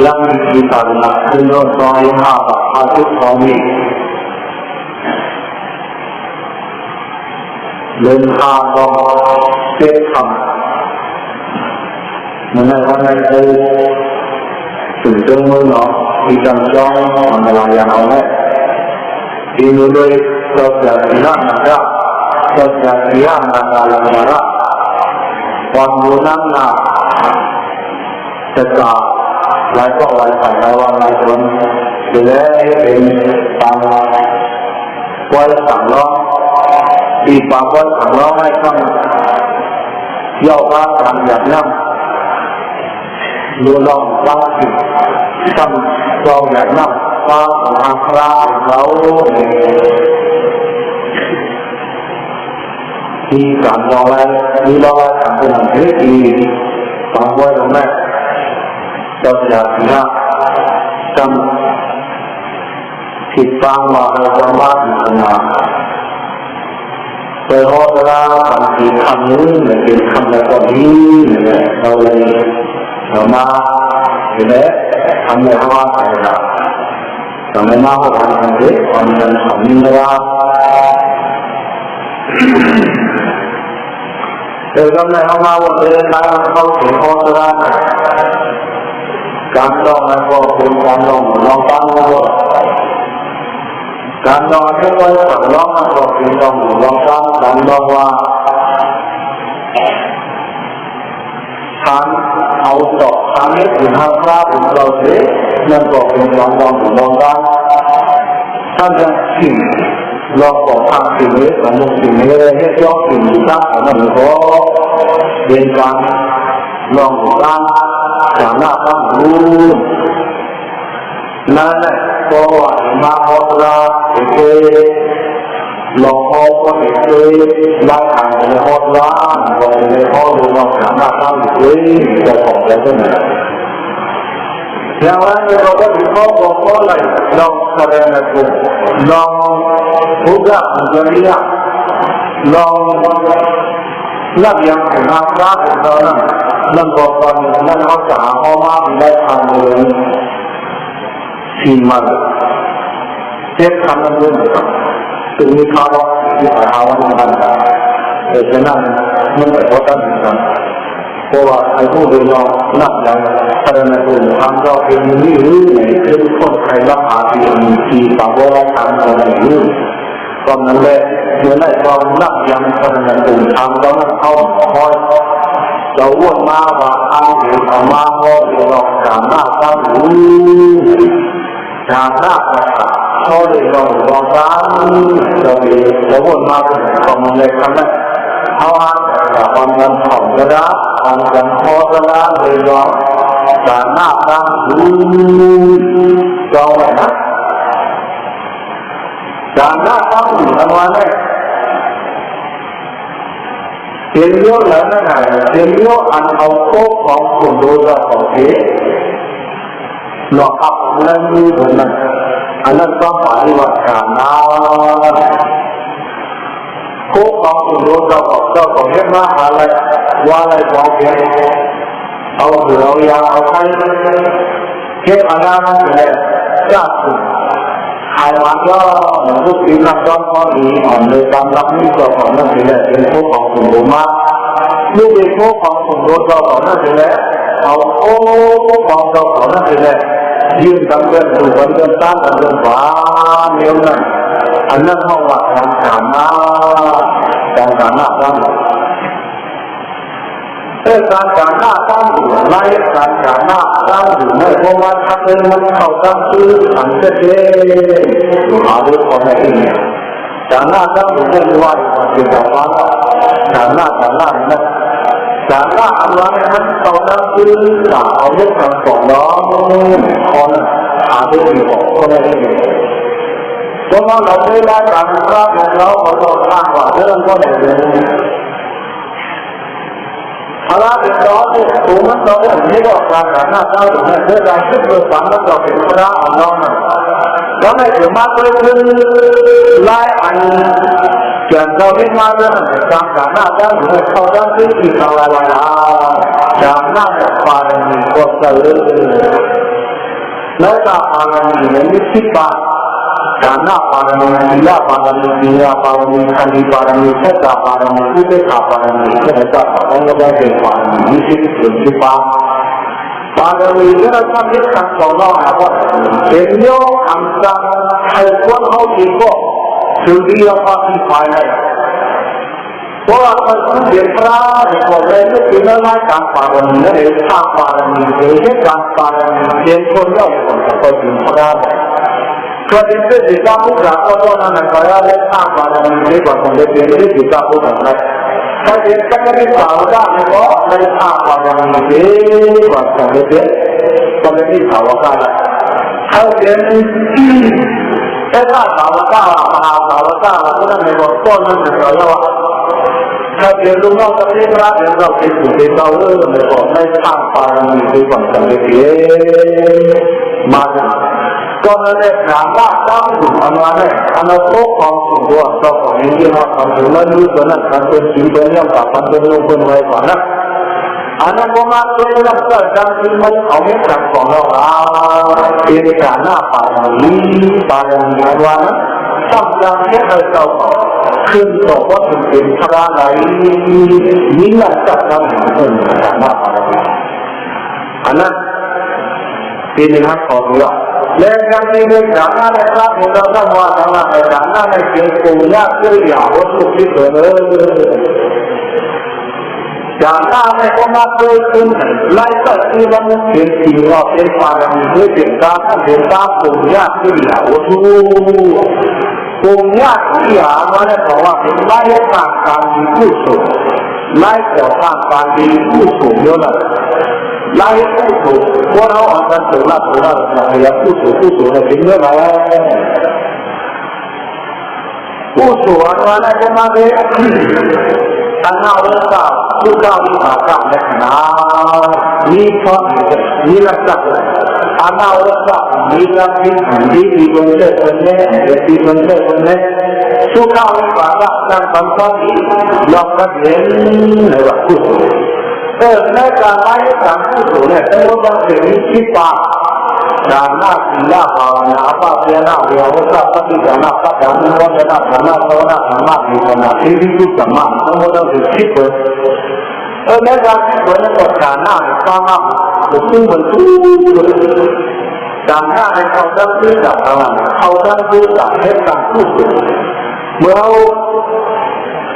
ลังมีตาหนักขึ้นรถไฟห้าบาทอาทุกทองมีเดินทางก็เก็บทำมันในวันนี้ถึงเรื่องมือเนาะที่จำจ้องมันอะไรอย่างเอาแน่ที่รู้ด้วยตัวจะเสียหนักละตัวจะเสียหนักละละละความรู้นั้นนะจะกล่าวหลายก็หลายฝ่ายหลายวันหลายคนดูแลเป็นตามไว้สั่งล้อตีปากไว้สั่งล้อให้ข้างย่อพระทำอย่างนั้นดูลองตั้งจิตตั้งจองอย่างนั้นฟ้าของทางพระเขาที่การมองอะไรมีมองอะไรทำเป็นอย่างนี้ดีฟังไว้ตรงนั้นเราจะเสียจำผิดฟังมาในความว่าผิดมาโดยโหดร้ายบางทีคำนี้เหมือนเป็นคำแบบนี้เนี่ยเราเลยเรามาเห็นไหมคำในภาวะอะไรล่ะทำไมมาพวกเราทำเด็กความจำของนิราแต่ก็ในภาวะว่าเดินทางเข้าถึงโหดร้ายการลองนั้นก็เป็นการลองตั้งว่าการลองที่ว่าการลองนั้นก็เป็นลองตั้งการลองว่าทานเอาต่อทานนี้ถึงห้าพระถึงเราเสียนั่นก็เป็นการลองตั้งท่านจะสิ่งลองของทางสิ่งนี้สำหรับสิ่งนี้ให้ยอมสิ่งที่ตั้งของมันก็เป็นการลองตั้งจากหน้าตั้งรูปนั่นแหละก็มาพอละเคยหลอกเขาก็เคยไล่ทางในห้องร้านก็ในห้องดูเราจากหน้าตั้งเลยจะของอะไรก็ไม่อย่างนั้นเราก็ถึงเขาบอกว่าอะไรลองแสดงในกลุ่มลองพูดกับคนนี้ลองรับอย่างของทางพระของเรานั่นนั่นก็ตอนนั้นเขาจะหาข้อมาได้ทางเลยที่มันเทปคำนั้นด้วยถึงมีข่าวที่หาวันนั้นแต่ฉะนั้นมันไม่พอตั้งกันเพราะว่าไอ้ผู้เรียนเรานับอย่างพระนักบุญทำเราเป็นนี่หรือไหนคือคนใครรับหาที่ปากว่าทำอะไรอยู่ตอนนั้นแหละเมื่อไหร่เรานับอย่างพระนักบุญทำเราเข้าคอยเราวนมาว่าเอาเดี๋ยวเอามาพอเดี๋ยวเราจากหน้าตั้งหูจากหน้าประกาศเขาเดี๋ยวเราลองร้านเราเดี๋ยวเราวนมาเป็นของมันเลยครับนะเอาอันจากความเงินของกระดาษความเงินพอกระดาษเลยเราจากหน้าตั้งหูเราไว้นะจากหน้าตั้งหูทำไมเนี่ยเทียนโยนแล้วนั่นไงเทียนโยนอันเอาโค้ของคุณดูแลของเทหลอกอับนั่นนี่เหมือนนั้นอันนั้นต้องปฏิบัติการนะโค้ของคุณดูแลของเจ้าของเห็นมาอะไรว่าอะไรของเทเอาเสือเอายาเอาไข่เก็บอันนั้นเลยจัดหายวันก็ทุกปีนับย้อนข้อนี้อ่อนเลยตามรับนี่ก็ของนั่นสิแหละเป็นพวกของคุณรู้มากลูกเป็นพวกของคุณรู้ก็ของนั่นสิแหละเอาโอ้พวกของเราของนั่นสิแหละยืนตั้งเรื่องดูวันเดินตั้งกันเรื่องฟ้าเนี้ยนั่นอันนั้นห้องวัดการฐานหน้าตั้งหน้าตั้งการฐานหน้าตั้งอยู่ไล่การฐานหน้าตั้งอยู่ไม่เพราะว่าถ้าเป็นมันเข้าตั้งคืออันเจ๊หาดูคนไหนเนี่ยฐานหน้าตั้งอยู่ไม่ว่าเป็นแบบว่าฐานหน้านะฐานหน้าอะไรมันเข้าตั้งคือเอาเรื่องการสอนน้องคนหาดูคนไหนเนี่ยเพราะว่าเราได้ไล่การพระของเราเราสร้างว่าเรื่องก็ได้เลยพระเป็นร้อนเนี่ยถูกมันเราเนี่ยนี่ก็การฐานหน้าตั้งอยู่เนี่ยเรื่องการคิดเรื่องฝันมันเราเป็นพระของเราเนี่ยแล้วในถึงมาด้วยคือไล่อันเกี่ยวกับที่มาด้วยการฐานหน้าตั้งอยู่เนี่ยเขาตั้งที่ที่เขาอะไรจากหน้าจากฟ้าเนี่ยก็เจอ Mereka parami ini siapa? Dana parami, sila parami, sila parami, kandi parami, seda parami, udeka parami, seda parami, parami, siapa? Parami ini adalah kita kalau apa? Beliau angsa hewan hau jiko, sudah apa sih final? Orang orang biasa orang itu tidak makan parami, mereka parami, mereka parami, jengkol yang orang biasa. Kalau itu kita bukan orang negara mereka parami, mereka orang kita bukan. Kalau kita ni tahu dah mereka parami, mereka orang kalau ni tahu dah. Kalau kita tahu dah, orang mereka orang negara. Kalau rumah kita berada di kita mereka mereka parami mereka macam kalau ada nama tahu anak orang tua atau ini orang tua dulu benar kantor jiwa yang kapan dulu pun mereka anak orang tua yang sedang hidup awak tak kalau ini karena parami orang sampai dia tahuขึ้นต่อว่าเป็นพระไหนนี่แหละจับเราเป็นสามารถอันนั้นเป็นหน้าของเราและการที่เป็นฐานะในพระพุทธเจ้าว่าฐานะในฐานะในเกี่ยวกับญาติญาติวัตถุที่เกิดฐานะในความเกิดขึ้นไล่ตัดที่มันเป็นสิ่งว่าเป็นความมีเป็นการเป็นตาปุญญาที่ญาติวัตถุปุญญาที่ญาติมันเพราะว่าเป็นไล่ต่างการมีผู้สูงไล่ต่อต่างการมีผู้สูงเยอะเลยไล่ผู้สูงพวกเราอันนั้นสูงละสูงละพยายามผู้สูงเนี่ยเป็นเยอะเลยผู้สูงอันนั้นก็มาเลยตั้งเอาเรื่องการผู้เจ้าวิบากกรรมในขณะมีข้อมีลักษณะตั้งเอาเรื่องการมีลักษณะที่บนเส้นคนนี้ที่บนเส้นคนนี้ผู้เจ้าวิบากกรรมตั้งคำสั่งยอมรับเห็นในว่าผู้สูงในการไล่ต่างผู้สูงเนี่ยต้องเป็นคิดป่าฐานะศีลภาวนาปะเพียนะวิหารสัพพติฐานะปัจจานุวัฒนะฐานะภาวนาฐานะวิปัสสนาที่ที่สัมมาทั้งหมดต้องคิดเปิดในการคิดเปิดนั้นก็ฐานะสามารถซึ่งมันทุกฐานะในเขาตั้งชื่อจากอะไรเขาตั้งชื่อจากเหตุการณ์ผู้สูงเมื่อ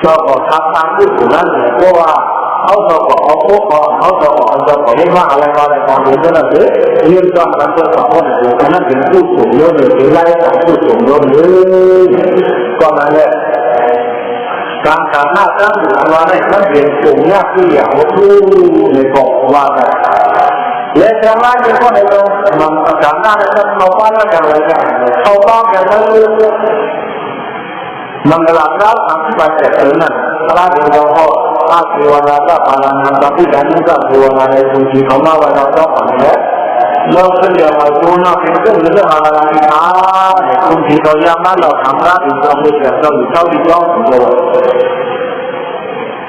เราทำตามผู้สูงนั้นเพราะว่าเขาจะบอกเขาพูดเขาจะบอกจะบอกให้ว่าอะไรของรู้นั่นคือเรื่องการการเมืองสังคมนั่นเป็นผู้สูงเยอะเลยไล่ของผู้สูงเยอะเลยก็นั่นแหละการฐานะตั้งอยู่อะไรนั่นเป็นสูงยากที่อย่างผู้ในกองว่ากันและชาวบ้านก็ในตรงมันฐานะนั้นเขาบ้านกันอะไรกันเขาบ้านกันนั่นมันกำลังรับทำที่ไปแต่เออนั่นพระเดชพ่ออาเทวนาตปานานันตปิฎานุตเทวนาในสุขีเขามาวันเราต้องอ่านแล้วเราเสียมาดูน่าเป็นเรื่องอะไรนะสุขีเขายามาเราทำพระอินทร์เราเสียเราอยู่เท่าที่ต้องเลย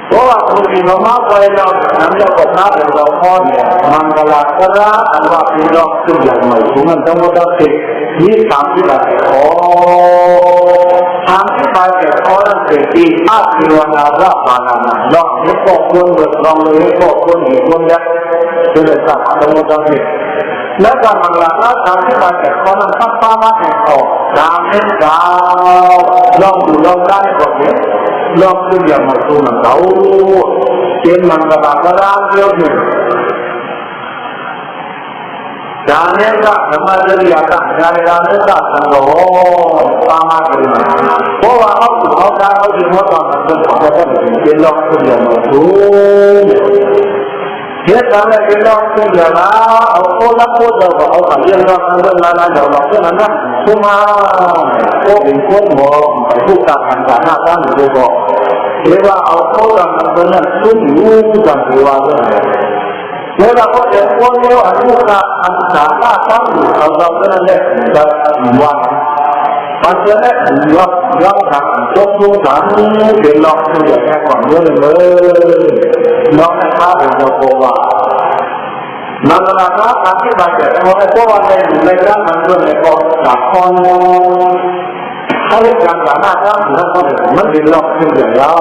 เพราะว่าสุขีเขามาไปเราทำเราก็พระเดชพ่อเนี่ยมันกำลังกระอันว่าเป็นเราสุดอย่างหน่อยทุกนั้นต้องว่าติดนี่สามที่แบบโอ้ทางที่ไปเกิดข้อนั้นเกิดที่อาเทวนารับมานานาลองให้พวกคนเดือดร้อนเลยพวกคนหิวคนยักษ์จะได้สักทั้งหมดทั้งสิ้นและการบังคับทางที่ไปเกิดข้อนั้นตั้งป้ามาแข่งต่อตามเห็นดาวลองดูลองได้ก็เห็นลองดูอย่างมาดูมันเขาเกณฑ์มันกระบาดกระด้างเยอะขึ้นजाने का समाजरी आता जाने का संगो सामा करना वो आप होता है कि होता है तो पता नहीं ये लोग तो जानते ये सारे ये लोग तो जाना और को ना को जब और ये लोग अंदर लाना जब लोग तो ना सुमा को बिल्कुल वो बुका खाना का नहीं वो येว่าเอาโคกันนั้นสุดอยู่กันที่ว่าเมื่อเราเจอคนเดียวอันนี้ก็อันสามารถตั้งอยู่เราก็นั่นแหละจะวันมันจะได้ย้อนทางยกตัวฐานเปลี่ยนลองตัวอย่างแค่ก่อนเมื่อเลยน้องนะครับเป็นโกว่า นาฬาก็อธิบายแต่พอไม่พอในเรื่องมันก็ในกองหลักคนเขาเรียกการสามารถทำแล้วก็มันเป็นหลอกขึ้นอย่างเรา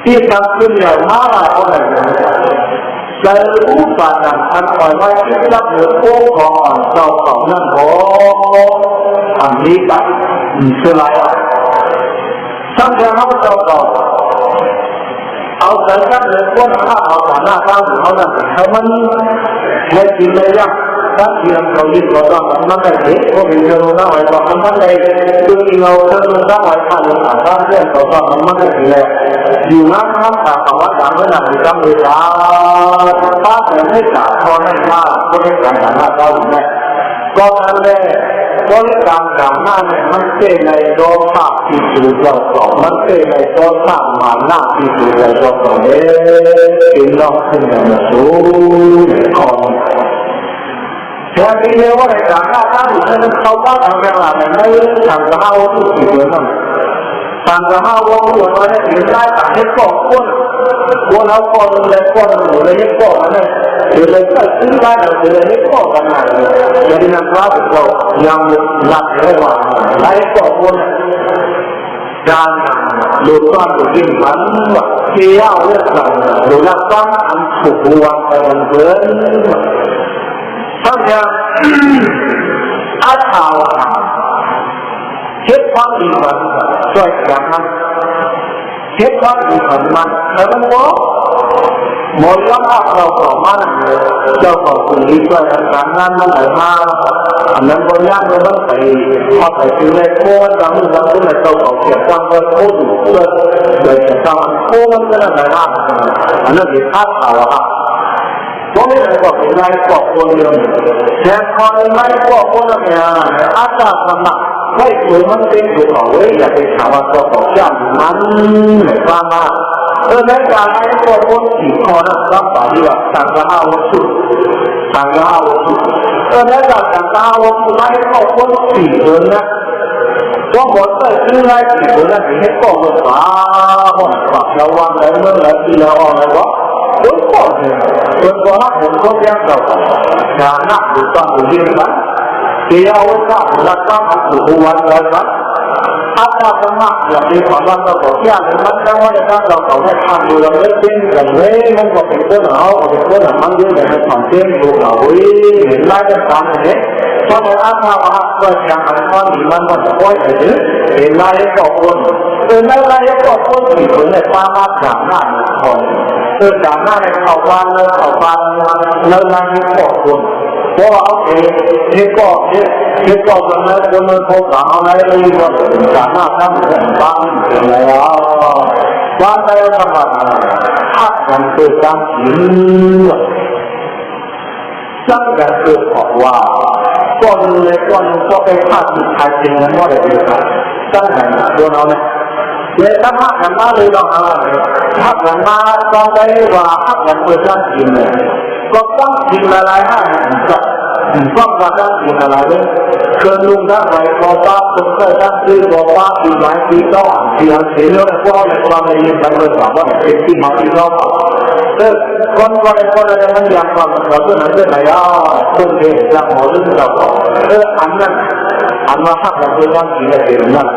ที่ทำขึ้นอย่างมากก็เลยใจรู้ป่านนั้นอันปล่อยไว้ที่รับเหนือโค้งของเราสองนั่นโอ้อันนี้แบบคืออะไรทั้งที่เขาเราต่อเอาแต่ก็เลยพ้นข้าเอาแต่หน้าข้างเขานั่นเขามันไม่กินเลยยังถ้าเทียมเขายิ่งกว่าตอนนั้นได้เห็นว่าเป็นเรื่องน่าไว้ตอนนั้นได้คือเราเรื่องน่าไว้ผ่านเลยผ่านเรื่องเขาตอนนั้นได้เห็นเลยอยู่นั้นครับแต่คำว่าการไม่นานจำเลยว่าถ้าแต่ไม่จ่ายพอได้มากก็ได้การหน้าเขาเนี่ยก็นั่นแหละก็เรื่องการหน้าเนี่ยมันเกิดในโลกาที่สุดเราสองมันเกิดในโลกามาหน้าที่สุดเราสองเป็นเราขึ้นมาสู่ของแต่ที่เรียกว่าในการหน้าท่านนั้นเขาว่าทางเวลาในทางกระห้าวที่สุดเลยนั่นทางกระห้าวว่าหัวเราเนี่ยถึงได้ต่างให้ก่อคนหัวเราก่อนเลยก่อนหรือเลยก่อนนั่นเดี๋ยวเลยก็ซื้อได้เดี๋ยวเลยก่อนกันนะjadi nak buat itu yang nak lewat, lain kau pun dan lupa begini mana dia orang lupa buat orang ber, sampai atau hebat iman, soalnya hebat iman mana, kalau Mula kalau mana jauh kuli soal kanan mana anda boleh memang apa sih kau kamu kamu nak tahu siapa kau tu dari kawan kau mana mana anda lihat awak boleh kau nilai kau boleh dan kalau nilai kau boleh ada sama baik memang tentu kau jadi kawan kau jangan manaในการให้ตัวพ้นสี่ข้อนั้นรับปฏิบัติทางกระห้าวัตถุทางกระห้าวัตถุในการทางกระห้าวัตถุให้ตัวพ้นสี่เดือนนะว่าหมดเลยคือให้สี่เดือนนั้นให้ตัวพ้นฟ้าห้องฝักระวังในเมื่อไรที่เราเอาอะไรวะพ้นก่อนเลยพ้นก่อนผมก็ยังเรางานนักดูตอนดูดีนะเกี่ยวกับหลักการดูวันอะไรนะada temak yang di mana kita yang macam mana kita kalau kita ambil dari sini dari mana kita tahu kita nak ambil dari konten kita boleh nilai dan ni kalau apa apa yang ada di mana kita itu nilai itu pun nilai itu pun itu ni sama jangan pun jangan kawan nilai itu punเพราะว่าโอเคนี่ก็มันคนพบกับอะไรนี่ก็สามารถทำได้บ้างแล้วบ้างได้ทำอะไรถ้ากันเกิดการหิวจังกันเกิดเพราะว่าก้อนเล็กก้อนก็ไปฆ่าที่ใครจริงนั้นก็ได้ดีครับจังกันโดนเอาไหมเลยถ้าหักกันมาเลยลองอะไรหักกันมาก็ได้ว่าหักกันเกิดการหิวเลยก็ต้องกินอะไรให้ก็ต้องกินอะไรเนี่ยเคยลุงทั้งหลายก็ป้าคนเคยทั้งซื้อก็ป้าปีหลายปีก็ที่เราเสียเรื่องพวกในความในยินไปเลยถามว่าเป็นที่มาที่เราคนอะไรมันอยากฟังเราเพื่อนนั้นเพื่อนไหนต้นเรื่องจากหมอเรื่องเราอันนั้นอันว่าหักกันเป็นวันที่จะเป็นนั่น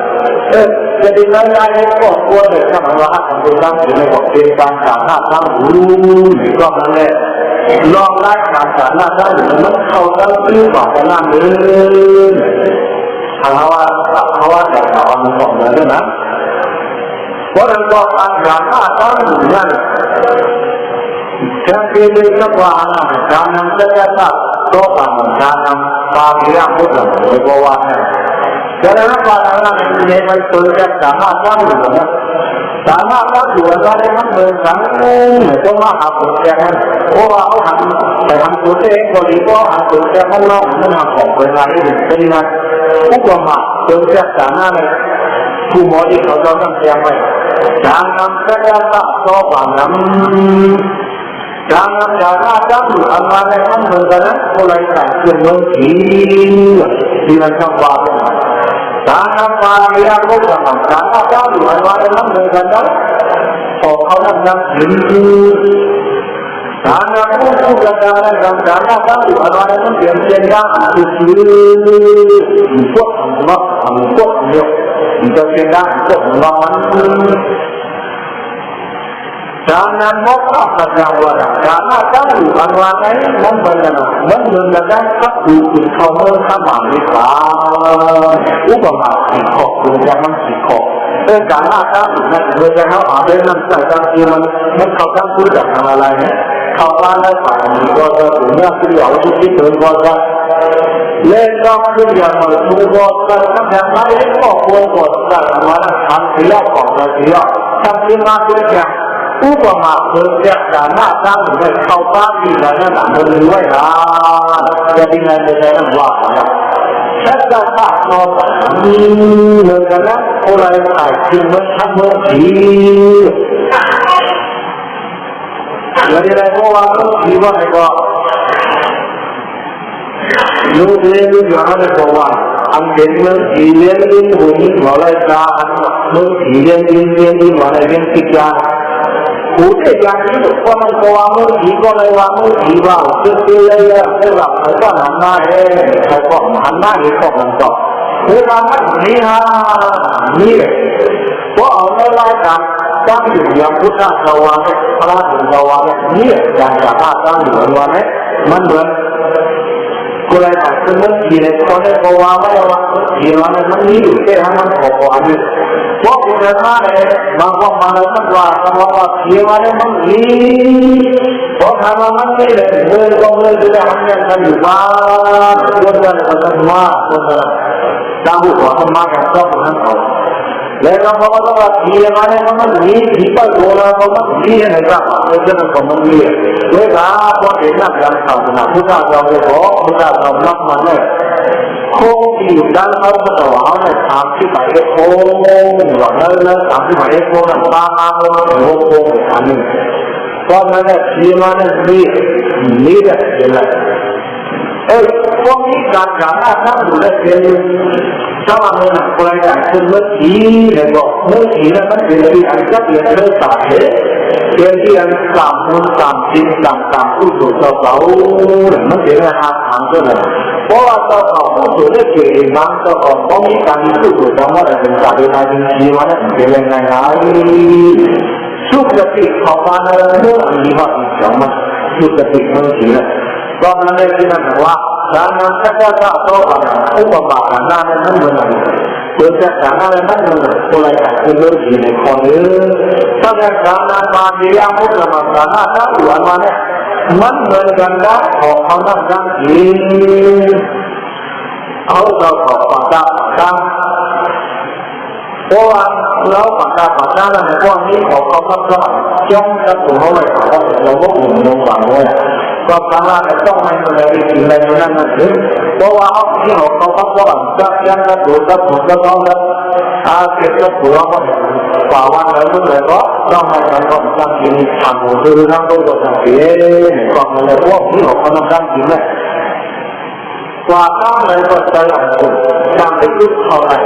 จะดีไม่ได้ก็กลัวเลยถ้ามันว่าหักกันเป็นวันที่ในบอกเป็นการสามารถทำก็นั่นแหละลองไล่การสารหน้าได้หรือมันเข้าตั้งชื่อบอกกันนั่นเลยเพราะว่าแต่ข่าวมันบอกเลยนะเพราะนั้นก็การสารหน้าตั้งอยู่นั่นแค่เพียงเรื่องว่าการนำเสนอตัวการนำปาฏิหาริย์พุทธโดยบอกว่าแต่ในนั้นว่านั้นในไปตัวจะสามารถตั้งอยู่นะสามารถตั้งอยู่ได้ทั้งเมืองทั้งตัวมหาปุถุชนเพราะว่าเขาทำแต่ทำตัวเองก็ดีก็ทำตัวเองข้างนอกมันทำของเวลาที่เป็นงานผู้ประมาทจนจะสามารถผู้หมอที่เขาจะต้องเตรียมไว้การนำเสนอตัวความนำการนำยาหน้าตั้งอยู่อันมาในทั้งเมืองนั้นก็เลยแต่งขึ้นเมืองที่มันชอบว่าการนำมาเรียนรู้กับมันการนำตั้งอยู่อันมาในทั้งเมืองนั้นพอเขานำหิน ဒါနပုဂ္ဂကတာရကံဒါနကံကိုအတော်နဲ့ပြန်ပြန်ကသူသူဘုရားအမှုဘုရားဒီတော့ပြန်ကဘုရားဒါနမောက္ခပဒဝရဒါနကံကိုအတော်နဲ့မံပန္နမံလွန်ကံကပ်ကိုခေါ်မသမာလိပါဥပမာဒီခေါ်ကိုကြမ်းစီခေါ်အဲဒါနကံနဲ့ဝေဒနာအဘိဓမ္မာစံဒီမန်ခေါ်ကံကိုကြမ်းလာလိုက်ခေါ်ပါလိုက်ပါဒီတော့ကိုညစီရောဒီလိုတော့လေတော့ပြရမှာသူတော့သတ်မှတ်ထားတဲ့ပေါ့ပေါ်တာဝါဒဆံပြရပေါ့ဒီတော့သံပြမပြကြဥပမာဆိုကြတာနာကံနဲ့ခေါ်ပါပြီးတာနဲ့မလွယ်ဝဲတာယတိနဲ့လည်းဝါတာသက်သာတော့ဒီလိုကလည်းဟိုလိုက်ပါဒီမထမကြီးရရဘောဝါဒီဘောကောလူတွေလူရတဲ့ဘောဝါအမ်ဒေနဒီလေဒီဘုန်းဝါလိုက်တာလူဒီလေဒီဝါလိုက်ရင်တိကျဘုရားကြာကြီးတို့ပေါ်မှာပေါ်မှုဒီကောလည်းဝါမှုဒီပါသိသေးလေးရအဲ့ဒါဘာမှမနာရဲ့ဘာမှမနာရဲ့ပေါ့တော့ဒီမှာဒီဟာဒီဘောအောင်လိုက်တာတောင်းယူရဘုရားတော်ဝါနဲ့ပရာဒတော်ဝါနဲ့ဒီကြာတာတောင်းယူဝါနဲ့မန္တန်ကိုယ်လိုက်တာသူတို့ဒီလေပေါ်တဲ့ဘဝမှာဒီမှာလည်းမင်းတို့တဲ့ဟာမှပေါ်ပေါ်တယ်ဘောကလည်းမားတယ်ဘာကမှလည်းမကွာတော့ဒီမှာလည်းမင်းဘောကမှမသိတယ်ဘယ်ကောင်းလဲဒီအမှန်တည်းပါဘုရားကသမဘုရားတောင်းဖို့ဘာမှမကတော့ဘူးဟောလေတော့ဘောကတော့ဒီမှာလည်းမင်းဒီပတ်ဘောလာတော့ဒီနဲ့ကအဲ့ဒါကမင်းရဲ့ဒီကဘောဒေနာကံဆောင်တာဘုရားကြောင့်ဘောဘုရားကြောင့်မှန်တယ်ခုံးပြီးတန်ခါတော့အောင်နဲ့အာဖြစ်ပါရဲ့ခုံးတော့လည်းအာဖြစ်ပါရဲ့ခုံးကပါမာဘုံအနည်းဘောမနဲ့ဒီမှာနဲ့နေတဲ့ဒီလိုက်အဲ့ဘုံကြီးကကာနာသံလို့လည်းပြောသာမန်ကိုယ်တိုင်ကသူ့ကြီးလည်းတော့ဘုရားလည်းမတည်ပြီးအကြပ်ရတဲ့တာလေဒီအန်ကံဘုံကံစိတ်ကံကံဥဒ္ဒေသောကောမတည်ရဟာဆံတော့ဘောတော့ဘုရားရဲ့ခြေမှန်တော့ဘုံကြီးကံစုကိုဓမ္မရတဲ့စာရေးထားခြင်းဒီမှာလည်းဒီလည်းနိုင်ပါသုခတိခေါ်ပါနဲ့လို့ဒီမှာကြောင်းမှာသုခတိကိုကြည့်ရတော့လည်းဒီမှာကဒါနသက္ကကတော့ဥပမာကနာနဲ့မဝင်လာဘူး။ဒီကဒါနနဲ့မဝင်လာကိုလိုက်တာဒီလိုကြီးနဲ့ခေါ်တယ်။သက္ကဒါနပါတိယဘုရားမှာဒါနတာဝါမနဲ့မန်ဝရကံတာဟောအောင်တာကြီး။အောက်တော့ပါတာတာဘောလောပါတာပါတာနဲ့ဘောမီးဟောအောင်တော့ကျောင်းတက်ကိုဟောလိုက်တော့လောဘကိုလုံးပါတော့ก็คำว่าต้องไม่เลยสิ่งใดนั้นนั่นเองเพราะว่าที่เราเขาว่าจับยันกับตัวกับผมกับเขาแล้วเก็บกับตัวเขาป่าวันแล้วนู่นเลยก็ต้องมาทำก็ทำกินทำหัวซื้อนั่งต้องก็ทำกินก็เลยพวกที่เราเขาทำกินเลยกว่าข้าวเลยก็ใจอ่อนสุดทำไปทุกเท่าไหร่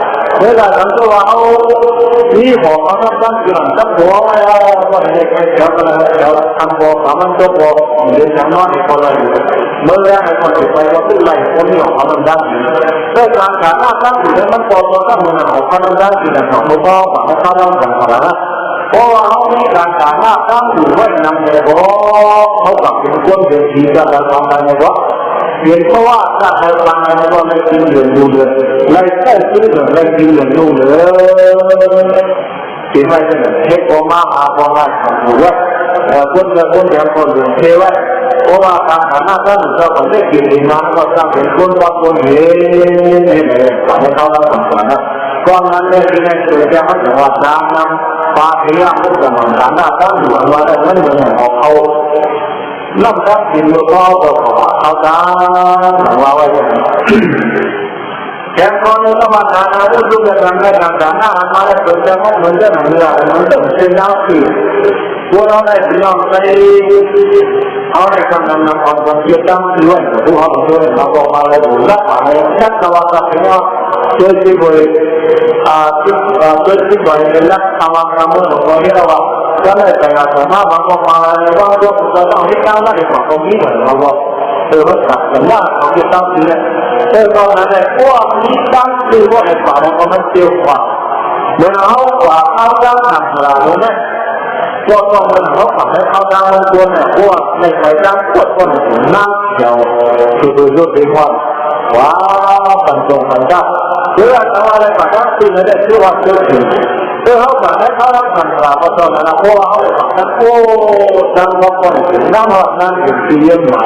เวลาทำตัวเอาที่หัวเขาทำกินจับหัวไม่ได้ก็เลยแค่เดี๋ยวทำหัวขามันจบหัวเดี๋ยวฉันนอนอีกคนเลยเมื่อแรกไอ้คนที่ไปว่าผู้ใหญ่คนนี้ของเขาทำได้ด้วยการขาหน้าตั้งอยู่ในมันปอดตัวตั้งมือของเขาทำได้กินแต่ของมือพ่อของเขาทำอย่างไรนะเพราะว่าเขามีการขาหน้าตั้งอยู่ไว้นำในบ่อเขากลับเป็นคนเป็นทีกันแล้วทำอะไรในบ่อเพียงเพราะว่าถ้าใครฟังในบ่อไม่กินเหลืองดูเลยไล่แค่ซื้อเหลืองไล่กินเหลืองดูเลยที่ไม่เป็นเทพมาอาภรณ์หัวคนละคนอย่างคนหนึ่งเทวะเพราะว่าการฐานะท่านเราคนได้กินดีมาก็สร้างเป็นคนบางคนเห็นเลยขอให้เขารับผลนะก่อนนั้นเนี่ยที่ในสุริยะมันจะว่าน้ำน้ำปลาเทียมพวกสมองฐานะท่านอยู่ว่าได้เงินเงินของเขาน้ำท่านกินแล้วก็เขาได้ว่าไว้ยังแค่คนนี้ก็มาฐานะรู้กันกันได้กันฐานะมาแล้วตัวจะมันเหมือนจะหนังเรือมันต้องเส้นน้ำขีดพวกเราได้พี่น้องไปเอาในคำนำนำความความเชื่อตั้งด้วยทุกคนช่วยเราบอกมาเลยบุญรักมาเลยชักนวัตพี่น้องช่วยที่บริช่วยที่บริเป็นรักทำงานมือของเราที่เรา จะได้แต่ละสมมาบางคนมาในบางคนจะต้องให้ก้าวหน้าในฝั่งตรงนี้เหมือนเราบอกรถขับแต่ว่าเขาจะต้องดีเลยตอนนั้นเนี่ยพวกนี้ตั้งคือว่าในฝั่งของมันเจียวกว่าเมื่อเขากว่าเขาจะทำอะไรเนี่ยพวกต้องมันเขาฝั่งให้เขาจะลงตัวเนี่ยพวกในใครจะพวกคนนั่งเขียวคือดูยุติธรรมว้าวปัญจงปัญจเพื่อทำอะไรปัญจคือไม่ได้ชื่อว่าเชื่อถือเพื่อเขาฝั่งให้เขาทำอะไรเพราะตอนนั้นพวกเขาฝั่งนั้นโอ้ดังว่าคนนั่งว่านั่งอยู่ที่เยี่ยมใหม่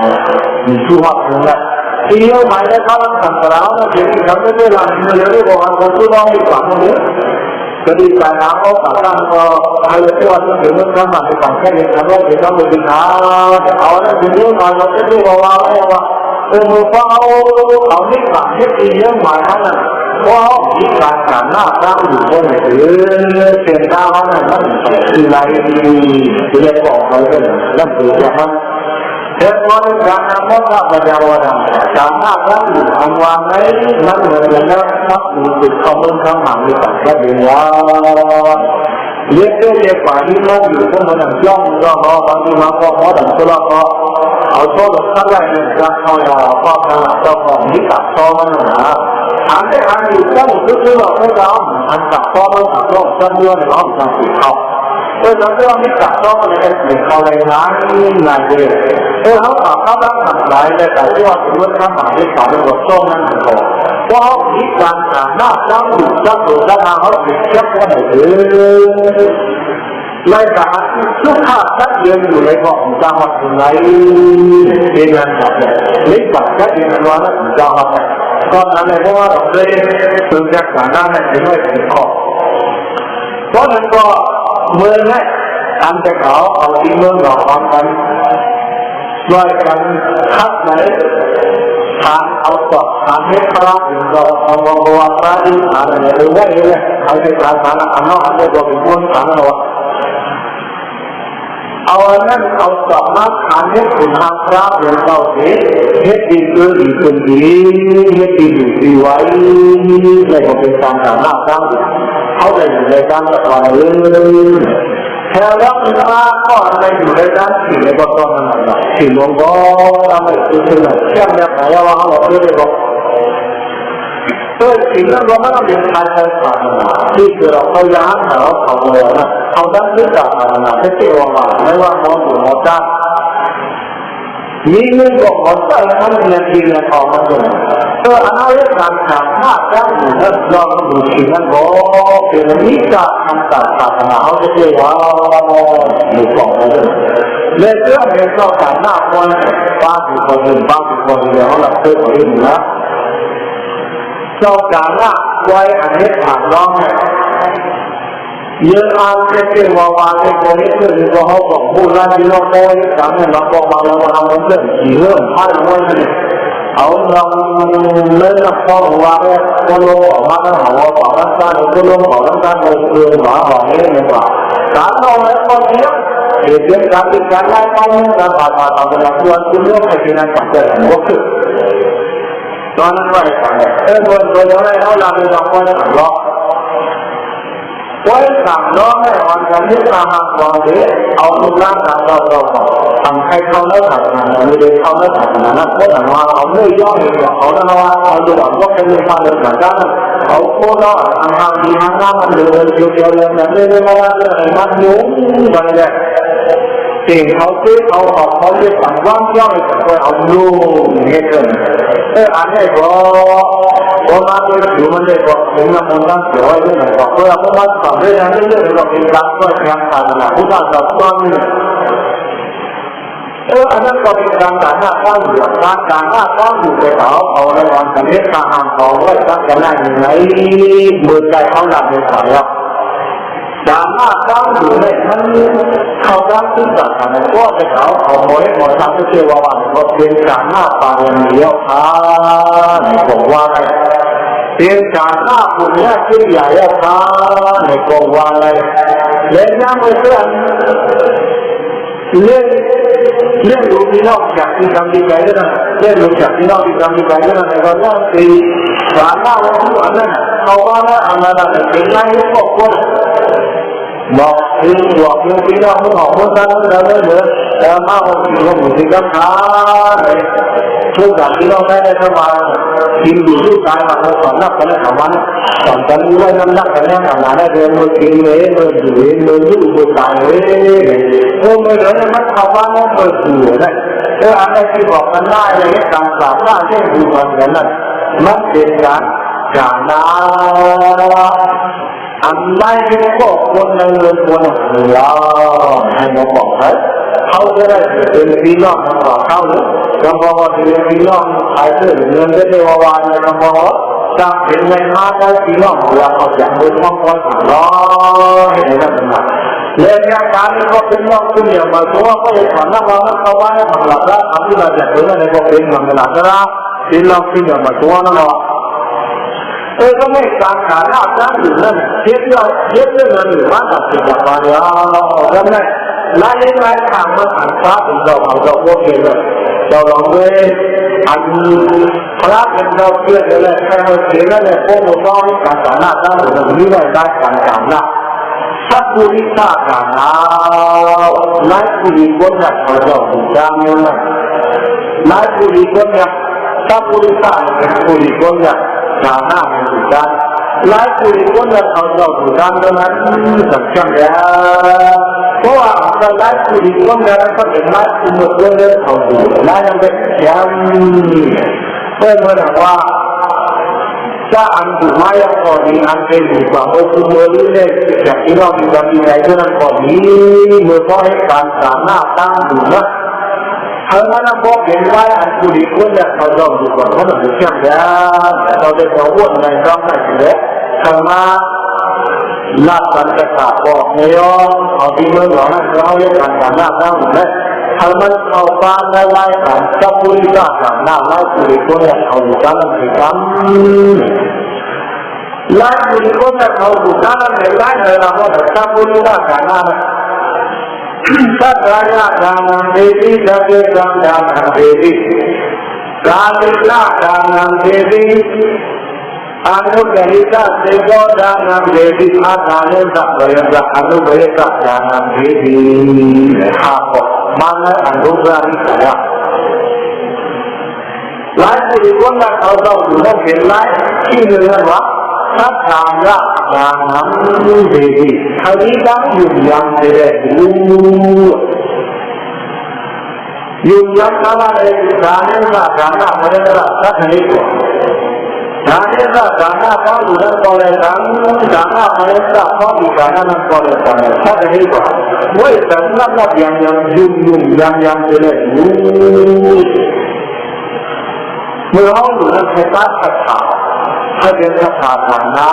มีชื่อว่าเรื่องที่เยี่ยมใหม่ได้เขาทำอะไรนั่นเองทำไม่ได้หลังเรื่องที่บอกว่าคนชื่อว่ามีฝั่งนี้jadi saya mau pasang hal itu atau dengan sama di bangsa yang kalau kita melihat awalnya dulu kalau itu bawa kau ni bangsa ini mana wah kita karena orang itu cerita mana nilai dia bawa itu dan berjalan Semua jangan mudah berjawab. Jangan lagi anwanai nan benar nak untuk komunikasi manusia kedua. Itu dia pagi lagi pun menanjung juga bagi masa dan selama. Atau kalau kita kalau apa kalau kita sama Anda hari itu itu kita anda sama atau semua orang kita. เรื่องนี้จับต้องในการเปลี่ยนเขาในร้านนายเดียเขาฝากเขารับสั่งหลายแต่ที่ว่าเป็นเรื่องข้ามหมายที่เขาเป็นบทส้มนั่นเองว่าเขามีการหาหน้าจ้างอยู่จ้างตัวจ้างทางเขาติดเชื้อคนไหนรายการทุกข้าชัดเจนอยู่ในของจังหวัดไหนเรียนงานแบบนี้บัตรชัดเจนว่าจังหวัดไหนก็นั่นเองเพราะว่าเราได้ฝึกจากการนั่นเองไม่ถึงข้อเพราะนั้นก็เมื่อไงทำแต่เขาเอาที่เมืองเราทำกันช่วยกันคัดไหนทางเอาสอบทางให้พระถึงเราเอาวางพระที่ฐานอะไรหรือว่าอะไรเอาในการฐานอันนั้นอันนี้เราเป็นคนฐานเราเอาอันนั้นเอาสอบมาฐานให้คุณทางพระถึงเราเฮ็ดดีเกินดีคนดีเฮ็ดดีอยู่ดีไว้ในความเป็นการฐานหน้าตั้งเขาจะอยู่ในการต่อเรื่องแค่รับเงินมาก็อะไรอยู่ในการสิ่งในบทความนั้นสิ่งลงก็ทำให้ตัวเองเชื่อมแบบไหนว่าเขาบอกได้บอกตัวสิ่งนั้นเราไม่ต้องเป็นการใช้ศาสนาที่เราเขาย้านเราเขาเลยนะเขาตั้งใจศาสนาที่เกี่ยวกับไม่ว่าเขาหรือเขาจ้ามีเงินก็หมดไปทั้งเงินที่เงินออกมาด้วยอันนั้นเรื่องการทำมากจังอยู่นั่นลองดูสิ่งนั้นก็เป็นนิสัยทางศาสนาเขาจะเรียกว่าหมู่ของเขาเลยเรื่องนี้ก็การหน้าคนบ้านที่คนหนึ่งบ้านที่คนเดียวเขาหลับเพื่อคนอื่นนะเราการหน้าไว้อันนี้ผ่านร้องเยอะอันเป็นวาในคนนี้คือเราเขาบอกพูดแล้วที่เราโต้กันเนี่ยเราบอกมาเราทำมันเรื่องกี่เรื่องพลาดไว้เนี่ยเอาเราเล่นนักฟ้องว่าคนลงออกมาแล้วหาว่าฝั่งนั้นการคนลงออกนั้นการลงเรือหมาฝั่งนี้เนี่ยว่าการเราเนี่ยคนนี้เรื่องการติดการไล่ต้องการผ่านทำเป็นส่วนที่เรื่องให้ที่นั่นปัจจัยก็คือตอนนั้นว่าอะไรคนยังไงเขาเราเป็นสองคนนั่นหรอว่าสั่งน้องให้วันกันที่ตามมาก่อนที่เอาลูกหลานเราทำให้เขาเลิกทำงานไม่ได้เขาเลิกทำงานนั่นเพราะว่าเขาไม่ย่อมเขาแล้วว่าเขาดูว่าก็เป็นความเลิกเหมือนกันเขาโค้ดทำงานดีทำงานมันเดินเดียวเลยแบบนี้ไม่ว่าเรื่องอะไรมันยุ่งกันเลยสิ่งเขาซื้อเขาออกเขาจะสั่งว่างย่อยแต่ก็เอาลูกเงี้ยเกินอันนี้ก็คนมาเจอผิวมันเลยก็ถึงมันตั้งเสียวไว้ด้วยนะก็เพื่อพวกมันทำได้ยังไม่ได้เราเป็นการช่วยงานศาสนาผู้การจับต้องอันนั้นก็เป็นการการหน้าตั้งอยู่การหน้าตั้งอยู่ในเขาเอาในวันกันนี้การห่างเขาไว้ตั้งกันได้ยังไงมือใจเขาหลับในสายแล้วการหน้าตั้งอยู่ในนั้นเขาตั้งขึ้นจากกันก็จะเขาโมยหมดทางที่เชื่อว่าก็เป็นการหน้าตาอย่างเดียวผมว่าไงเป็นการหน้าคุณเนี่ยที่ใหญ่ในกองว่าไงเล่นน้ำเพื่อนเล่นดูที่นอกจากที่ทำดีใจด้วยนะเล่นดูจากที่นอกที่ทำดีใจด้วยนะในวันนั้นคือการหน้าวันนั้นเขาว่าแล้วอะไรเป็นไงพวกคน บอกคือบอกยังพี่น้องผู้ของผู้ตั้งเราได้เลยแต่มาบอกที่ว่าบุตรกับข้าทุกอย่างที่เราได้เข้ามากินอยู่ที่กายมาสอนนักกันในวันสอนกันด้วยน้ำหนักกันแน่นหนาได้เรียนมือกินเลยมือถือมือยืดมือตายเลยโอ้ไม่เหลือมันเข้ามาแล้วมือถือเลยอะไรที่บอกกันได้เลยการสามารถที่ดูกันนั้นมันเป็นการจานาอันไม่ก็คนในเรื่องคนเหลือให้มาบอกเขาจะได้เป็นพี่น้องของเขาเลยก็เพราะว่าเป็นพี่น้องใครเกิดเงินได้วาวานก็เพราะจะเป็นในมาได้พี่น้องเราเขาอยากเป็นน้องคนของเราให้ได้เป็นมาเลยการนี้ก็เป็นน้องที่เนี่ยมาตัวก็ยังผ่านน้ำร้อนเข้าไว้ของเราแล้วทำที่เราจะเป็นในก็เป็นเหมือนกันนะเป็นน้องที่เนี่ยมาตัวนั่นแหละก็ไม่การขาดน้ำอยู่นั่นเทียบเรื่องนั้นหรือว่าตัดสินจากมาแล้วแล้วไงไล่ทางมาอันฟ้าถึงเราเอาเราโอเคเลยเราลองด้วยอันพระเป็นเราเชื่อเลยแค่เราเชื่อเลยพวกเราต้องการสานาตั้งหรือไม่ได้การสานาถ้าผู้ที่ทราบการไล่ผู้ที่คนอยากเขาจะถูกจ้างเนี่ยไล่ผู้ที่คนอยากถ้าผู้ที่ทราบเป็นผู้ที่คนอยากสานาเป็นถูกจ้างไล่ผู้ที่คนอยากเขาจะถูกจ้างดังนั้นสังเกตแล้วเพราะว่าการไล่ผู้ที่คนอยากเขาเป็นไล่ผู้หมดเลยเขาดูไล่ยังเป็นแชมป์เพื่อเมื่อว่าถ้าอันถูกไม่ยังพอดีอันเป็นดีกว่าโอ้คือเมื่อนี้เนี่ยจากที่เราอยู่กันที่ไหนเท่านั้นพอดีเมื่อก็ให้การสามารถตั้งอยู่นะเขาว่านักบอกเห็นว่าอันผู้ดีคนเนี่ยเขาต้องดูก่อนเขาต้องดูเชื่อมแล้วเราได้ขอวุ่นในรอบไหนเลยเขามาลาดกันจะขาดบอกไม่ยอมเอาที่เมื่อหลวงเราเรียกการสามารถตั้งอยู่เลยเขามันเอาฟ้าไล่กันจะพูดว่าสามารถไล่ผู้ดีคนเนี่ยเขาอยู่กันคือกันไล่ผู้ดีคนเนี่ยเขาอยู่กันเนี่ยไล่เลยเราก็จะพูดว่าการนั้นสัตยาทานังเดวิสัจจังทานังเดวิกาลิลาทานังเดวิอนุเบริตาเสโกทานังเดวิอาทานุสัพเพยะอนุเบริตาทานังเดวิข้าพมันอนุบาลิกะหลายผู้ที่คนนั้นเขาต้องอยู่ในเป็นหลายที่เรื่องว่าถ้าทางละทางนั้นดีเขาที่ต้องอยู่ยังเด็กอยู่ยังอะไรการนี้ก็การนั้นไม่ได้ละถ้าทีนี้การนี้ก็การนั้นเขาอยู่ในบริษัทการนั้นไม่ได้ละเขาอยู่การนั้นบริษัทถ้าทีนี้ก็ไม่แต่นั่นก็ยังยังเด็กเมื่อเขาอยู่ในสถานศึกษาให้เป็นสถานฐานะ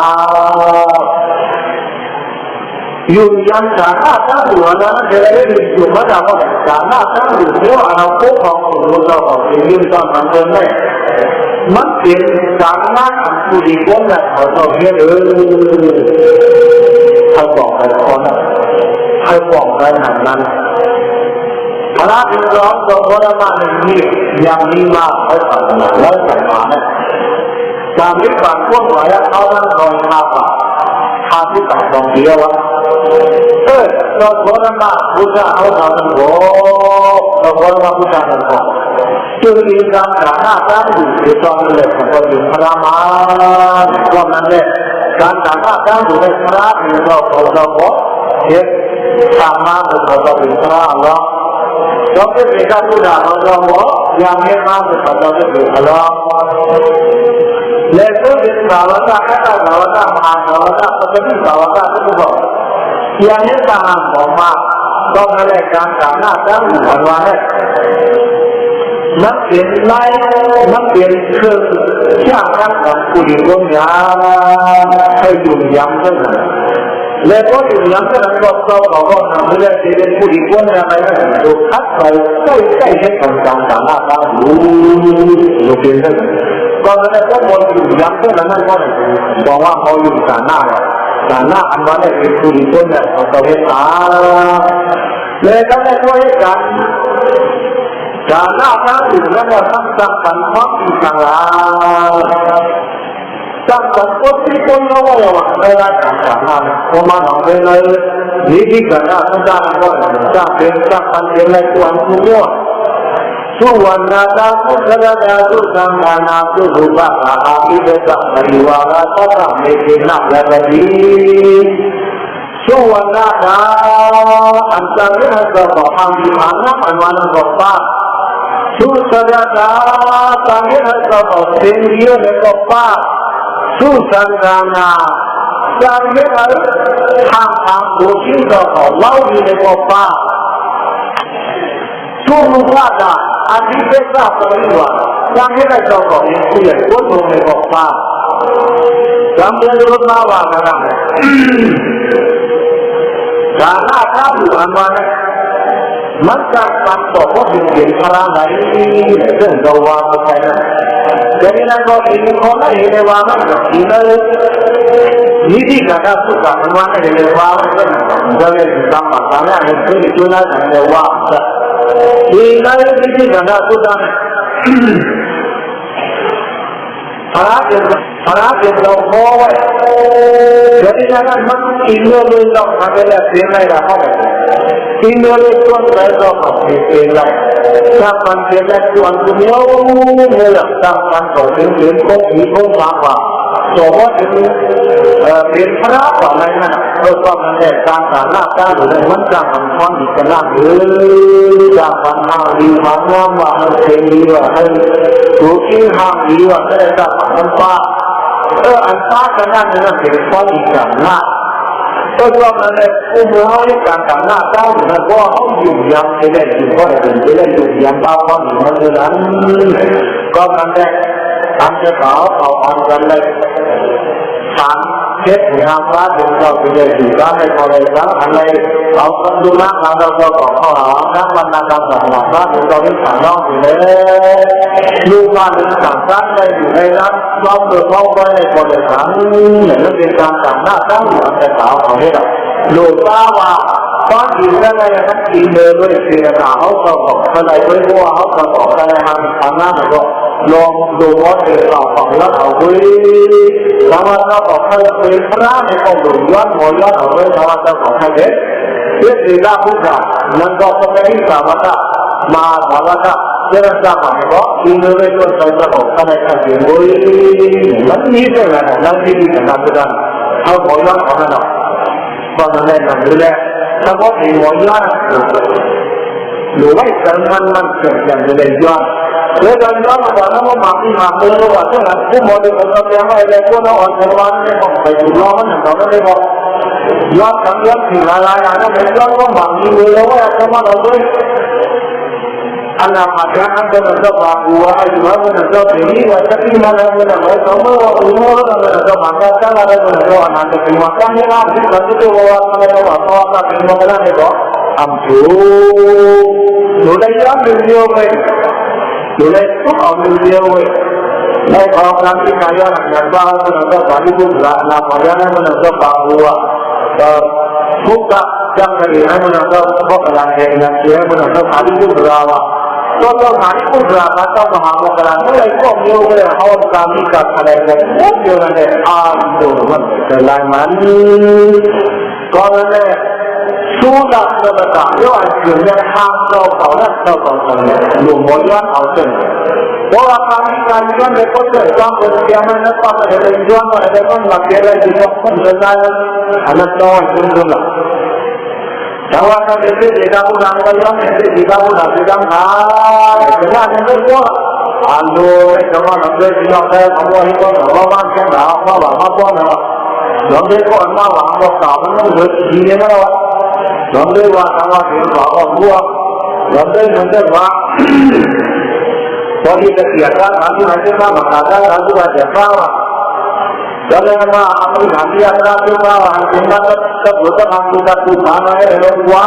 อยู่ยังสถานตั้งอยู่นั้นเดี๋ยวอยู่มาจากว่าสถานตั้งอยู่เดี๋ยวเราพวกของเราของยืนต้นมันเดินได้มันเป็นสถานะผู้ดีคนนั้นเขาต้องเชื่อเขาบอกไปคนนั้นเขาบอกไปนั้นพระพิฆร้องตัวพระมาหนึ่งนี้ยังมีมากเขาสั่งแล้วสั่งมาเนี่ยการที่บางพวกหลายเขานั่งคอยมาป่าทางที่ต่างตรงเดียวเราพระมาพุทธเอาทางโง่เราพระมาพุทธทางโง่จึงมีการหาหน้าตั้งอยู่ในตอนนี้ของพระยุพระมาวันนั้นเนี่ยการหาหน้าตั้งอยู่ในพระอยู่เราบอกเห็นตามมาเป็นพระยุพระเราเราเป็นเอกผู้ด่าเราบอกอย่างนี้มาเป็นพระยุพระและก็เป็นสาวกแค่สาวกมหาสาวกก็จะมีสาวกทุกคนอย่างนี้ทหารออกมาต้องในการสามารถตั้งหัวไว้นักเรียนไล่นักเรียนคือช่างรักของผู้ดีคนยาให้ยุ่งยำเท่านั้นและก็ยุ่งยำเท่านั้นก็บอกว่าทำให้ได้เป็นผู้ดีคนยาไปดูคัดไปใกล้ให้การสามารถตั้งอยู่เป็นเท่านั้นก็เลยก็บนอยู่ยักษ์เท่านั้นก็เลยบอกว่าเขาอยู่สาหน้าอันว่าเนี่ยเป็นผู้ดีคนเนี่ยเขาเห็นเลยก็ได้ช่วยกันสาหน้าทั้งอื่นแล้วก็ทั้งสังสรรค์ความดีต่างๆ จากคนที่คนเราว่าเวลาต่างๆนั้นพอมาหนังเป็นเลยนี่ที่กันนะต้องการก็จะเป็นสักพันเป็นในส่วนทุกอย่างสุวรรณดาสุขดาสุสังนานาสุรุปะอาภิเดชะปริวาระสัพพะเมตินะและปฏิสุวรรณดาอันตรายสัพพะอันที่มันนับอันวันก็ป้าสุสดาตังเอสัพพะเสียงเดียวก็ป้าสุสังนาตังเอทางดูชิงก็เล่าดีก็ป้าสุรุปะอาทิตย์เป็นสัปดาห์วันยังไม่ได้จบก่อนคุยกันคนลงในบอกว่าจำเป็นรถมาว่ากันนะการหน้าข้าวอยู่อันวันมันจะตัดต่อพวกสิ่งพลังไหนเรื่องเราว่าไปนะแต่ในนั้นก็อีกคนละเห็นว่ามันก็อีกเลยนี่ที่การทำสุขอันวันนี้เรียกว่าจะเรียกตามมาตามนั้นคือจุดนั้นเรียกว่าဒီတိုင်းဒီကနာသုဒ္ဓဖရာပြေတော့ဟောဝဲဒီကနာမန်အင်းလိုတော့ခါကြလဲပြင်လိုက်တာဟုတ်တယ်အင်းလိုတော့လည်းတော့ပြင်လိုက်သပ်ပန်ပြေတဲ့ကျွမ်းသူမျိုးနဲ့သပ်ပန်တော့ပြင်ကိုဒီကိုပါပါတော့ဒီပြင်ဖရာပါလိုက်นะတော့တော့လည်းတန်တာနာတာလို့ဝန်ကမှန်မှန်ဒီကနာจากปัญหาดีมาโน้มว่าเสียดีว่าให้ถูกที่ห้ามดีว่าได้จากอันฟ้าอันฟ้าขนาดนั้นเป็นข้อดีกันนะก็ว่ามันได้ผู้มือเขาในการกันหน้าเจ้าถึงก็เขาอยู่ยังไม่ได้อยู่ก็ได้เป็นไม่ได้อยู่ยังบ้าเพราะมีมันเลยนั้นก็มันได้ทำจะเขาเอากันเลยทางเช็ดงานฟ้าถึงเราไปเลยอยู่กันในอะไรแล้วอะไรเอาคนดูนักเราก็ของเขานักวันนักการสอนฟ้าถึงเราที่ผ่านน้องอยู่เลยลูกบ้านถึงต่างชาติได้อยู่ในนั้นเราเปิดห้องไว้ในคนเดียวกันเนี่ยนั่นเป็นการต่างหน้าตั้งอยู่แต่สาวของนี่แหละลูกป้าว่าตอนกินอะไรนั้นกินเลยด้วยเสียงเขาก็บอกอะไรด้วยว่าเขาก็บอกอะไรทางหน้าก็ลองดูว่าเด็กเราฟังแล้วเอาไว้ถ้าว่าเราบอกให้เป็นพระในองค์หลวงย้อนหัวย้อนเอาไว้ถ้าว่าเราบอกให้เด็กเรื่องที่เราพูดกันมันก็เป็นที่สามารถมาสามารถเจริญสร้างใหม่ก็กินเลยจนใจจะออกข้างในข้างเดียวมันนี่เป็นอะไรนั่นที่ดีขนาดนั้นเขาหัวย้อนของนั่นหรอกตอนนั้นนั่นดูแลถ้าว่าหัวย้อนหรือว่าสังมันเกิดอย่างจะเลยย้อนแล้วตอนย้อนมาตอนนั้นว่าหมาที่หมาเมื่อว่าเท่านั้นผู้หมอดูคนเราเตรียมไว้เลยพวกเราอ่อนแรงไม่ต้องไปดูร้อนอย่างเราไม่ได้บอกย้อนทั้งย้อนถึงอะไรนั่นเป็นย้อนว่าหมาที่มือเราว่าจะมาเราด้วยอันนั้นมาจากนั้นเป็นเรื่องว่าหัวไอ้หัวเป็นเรื่องนี้ว่าจะที่มาแล้วเป็นอะไรสมมติว่าหัวเราเป็นเรื่องมาจากนั้นอะไรเป็นเรื่องนั้นเป็นว่าการที่เราที่เราจะตัวว่าอะไรว่าเพราะว่าเป็นเรื่องอะไรก็ทำถูกดูได้ย้อนดูเดียวไปดูได้ทุกเอาดูเดียวไปในของการที่นายกนักบ้านเป็นเรื่องบาลีบุตรนามายานั้นเป็นเรื่องบาหัวทุกข์จังเลยให้มันก็พบกันเองนะเชื่อมันก็บาลีบุตรว่าก็ต้องบาลีบุตรก็ต้องมหามงคลนั่นเลยพวกโยมเลยเขาตามนี้กับอะไรกันพวกโยมเลยดูมันเป็นลายมันก็เลยสู้ดับตัวตาย้อนถึงในทางเราเขาและเราของเราหลวงพ่อย้อนเอาจนเพราะว่าการย้อนในคนเกิดความเป็นเดียวมันนับว่าเป็นย้อนอะไรก็หลักเกณฑ์อะไรที่เราคนเดินได้อันนั้นต้องคุณดูหลักแต่ว่าถ้าเป็นที่ดีการพูดทางก็ย้อนเป็นที่ดีการพูดทางที่ทำหาแต่ว่าในเรื่องว่าอันดูแต่ว่าเราด้วยที่เราได้ของเราที่ก็เราบ้านแค่เราเพราะว่ามาป้อนเราเราได้ก่อนมาหวังเราสาวมันต้องเกิดทีนี้นะเราเราได้ว่าทางว่าถึงเราก็รู้เราได้เหมือนกันว่าพอที่จะเสียกันทางที่ไหนจะมาหาได้ทางที่ว่าจะฟ้าเราได้มาทำงานที่อาจารย์ที่ว่าถึงนั้นก็รู้จะทำดูการดูฐานอะไรเราว่า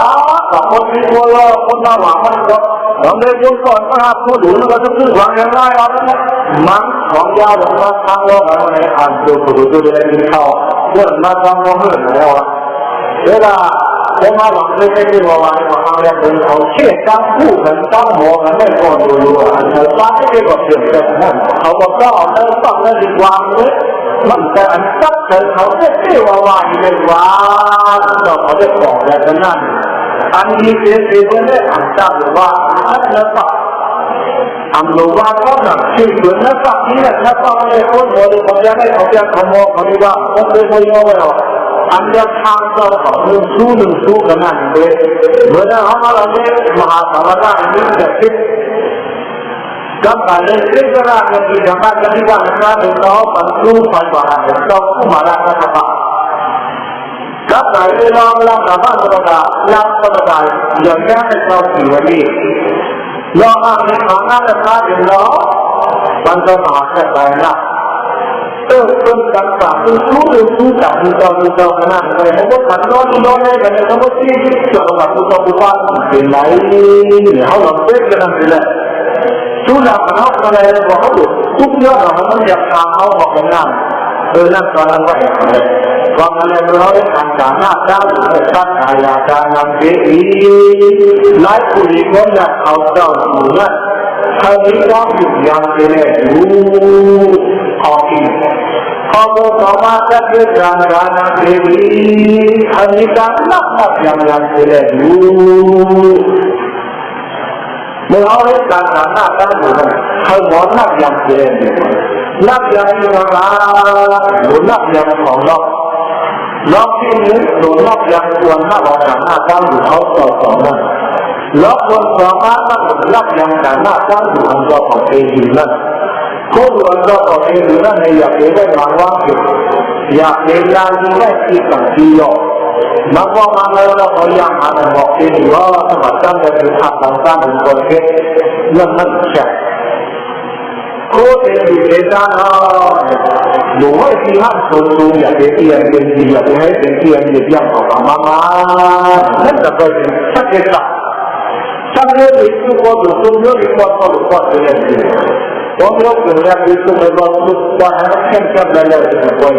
กับคนที่ตัวเราคนมาหวังมันก็เราได้ยุ่งก่อนก็หาผู้ดูแล้วก็จะซื้อหวังยังไงเอาแล้วมันของยาวของทางเราเราในอ่านดูได้ยินเขาเรื่องมาทำเราเมื่อไหร่แล้วเวลา我妈老是这句话话，我行业人头切当部门当我们那个路啊，把这个选择呢，เขาบอกก็เริ่มต้องเริ่มวางเลยมันจะอันซับเลยเขาจะเที่ยวว่าอีกว่าเขาจะบอกอะไรกันนั่นอันนี้เป็นเรื่องอันตรายว่าอันนั้นปะอันรู้ว่าก็หนักชื่อเหมือนนั้นปะนี่แหละถ้าปะเนี่ยคนหัวดูเขาจะไม่เขาจะขโมยเขาดีว่าเขาเป็นคนย่อไว้หรอกอันเดียวทางเราของหนึ่งสู้กันนั่นเลยเหมือนเขามาเราเนี่ยมหาสารคามอันนี้จะคิดกับการเล่นเรื่องการเงินที่ทำให้กันที่ว่าการเป็นน้องบรรลุไปกว่าเราผู้มาได้นะครับกับการเล่นเราเราสามารถประกาศรับประกาศอย่างแรกในเราสี่วันนี้เราอาจจะทำงานในภาคเดียวเราบรรลุมาแค่ไหนนะเป็นการปรับสู้จากที่เราขนาดไหนเพราะว่าการนอนเนี่ยกันเนี่ยเขาที่จะรับผู้ฟังเป็นไรเขาหลับเต้นกันนั่นแหละสู้หลับมันเอาอะไรบอกเขาดูทุกเรื่องเราต้องอยากทำเขาบอกกันนั่นนั่นตอนนั้นว่าอย่างไรความอะไรเราได้ทำการหน้าด้านสัตย์อาญาการนำเสียหลายผู้หญิงคนเนี่ยเขาเจ้าอยู่นั่นเขานี้ก็อยู่อย่างเดียวอยู่พอกินพอเราสามารถจะเกิดการนำเสียเขานี้ก็นับอย่างเดียวอยู่เมื่อเราได้การหน้าด้านอยู่นั่นเขาหมอนับอย่างเดียวนับอย่างที่เราหรือนับอย่างของเราล็อกที่นี้โดนล็อกอย่างควรนับออกจากหน้าด้านอยู่เขาต่อนั่นล็อกคนสามารถนับอย่างจากหน้าด้านอยู่ของเราของเองอยู่นั่นคนเราของเองอยู่นั่นในอยากได้รางวัลอยากได้งานที่ได้ที่ต่างที่ยอมมาบอกมาแล้วเราพยายามหาแต่บอกเองว่าสมัครตั้งแต่ถึงทำต่างๆเป็นคนเก่งเรื่องนั้นใช่โคตรดีเลยจ้าเนาะหนูว่าที่ห้างสูงอยากได้เตียงเป็นดีอยากให้เป็นเตียงเยี่ยมของมานั่นจะเป็นสักเรื่องสักเรื่องที่ทุกคนทุกเรื่องที่คนเขารู้ว่าเป็นยังไงผมยกตัวอย่างที่ตัวเราทุกวันนั้นเข้มข้นเลยคน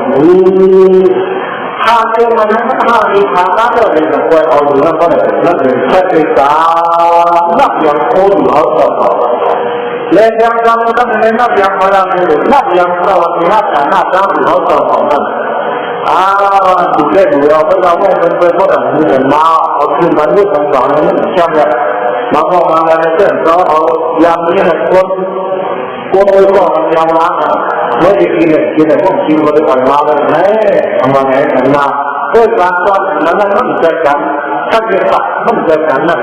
หากเจอมันหากมีทางนั้นเลยจะคอยเอาอยู่นั่นก็ได้นั่นเป็นแค่ติดตามนักอย่างโคตรเอาต่อเล่นยังจำกันในนักอย่างมาแล้วนักอย่างเราที่นักการนักจำเอาต่อของนั่นดูเล่นดูเราเพราะเราเป็นพวกนั้นเหมือนมาเอาขึ้นมาด้วยของสองนั้นใช่ไหมมาพอมาแล้วเนี่ยเจ้าเอายามนี้เนี่ยคนไปก็ยามล้างไม่ได้กินเนี่ยพวกกินมาด้วยกันมาเลยนะทำมาไงกันมาเพื่อการสอนนั้นมันจะกันถ้าเกิดมันจะกันนั่น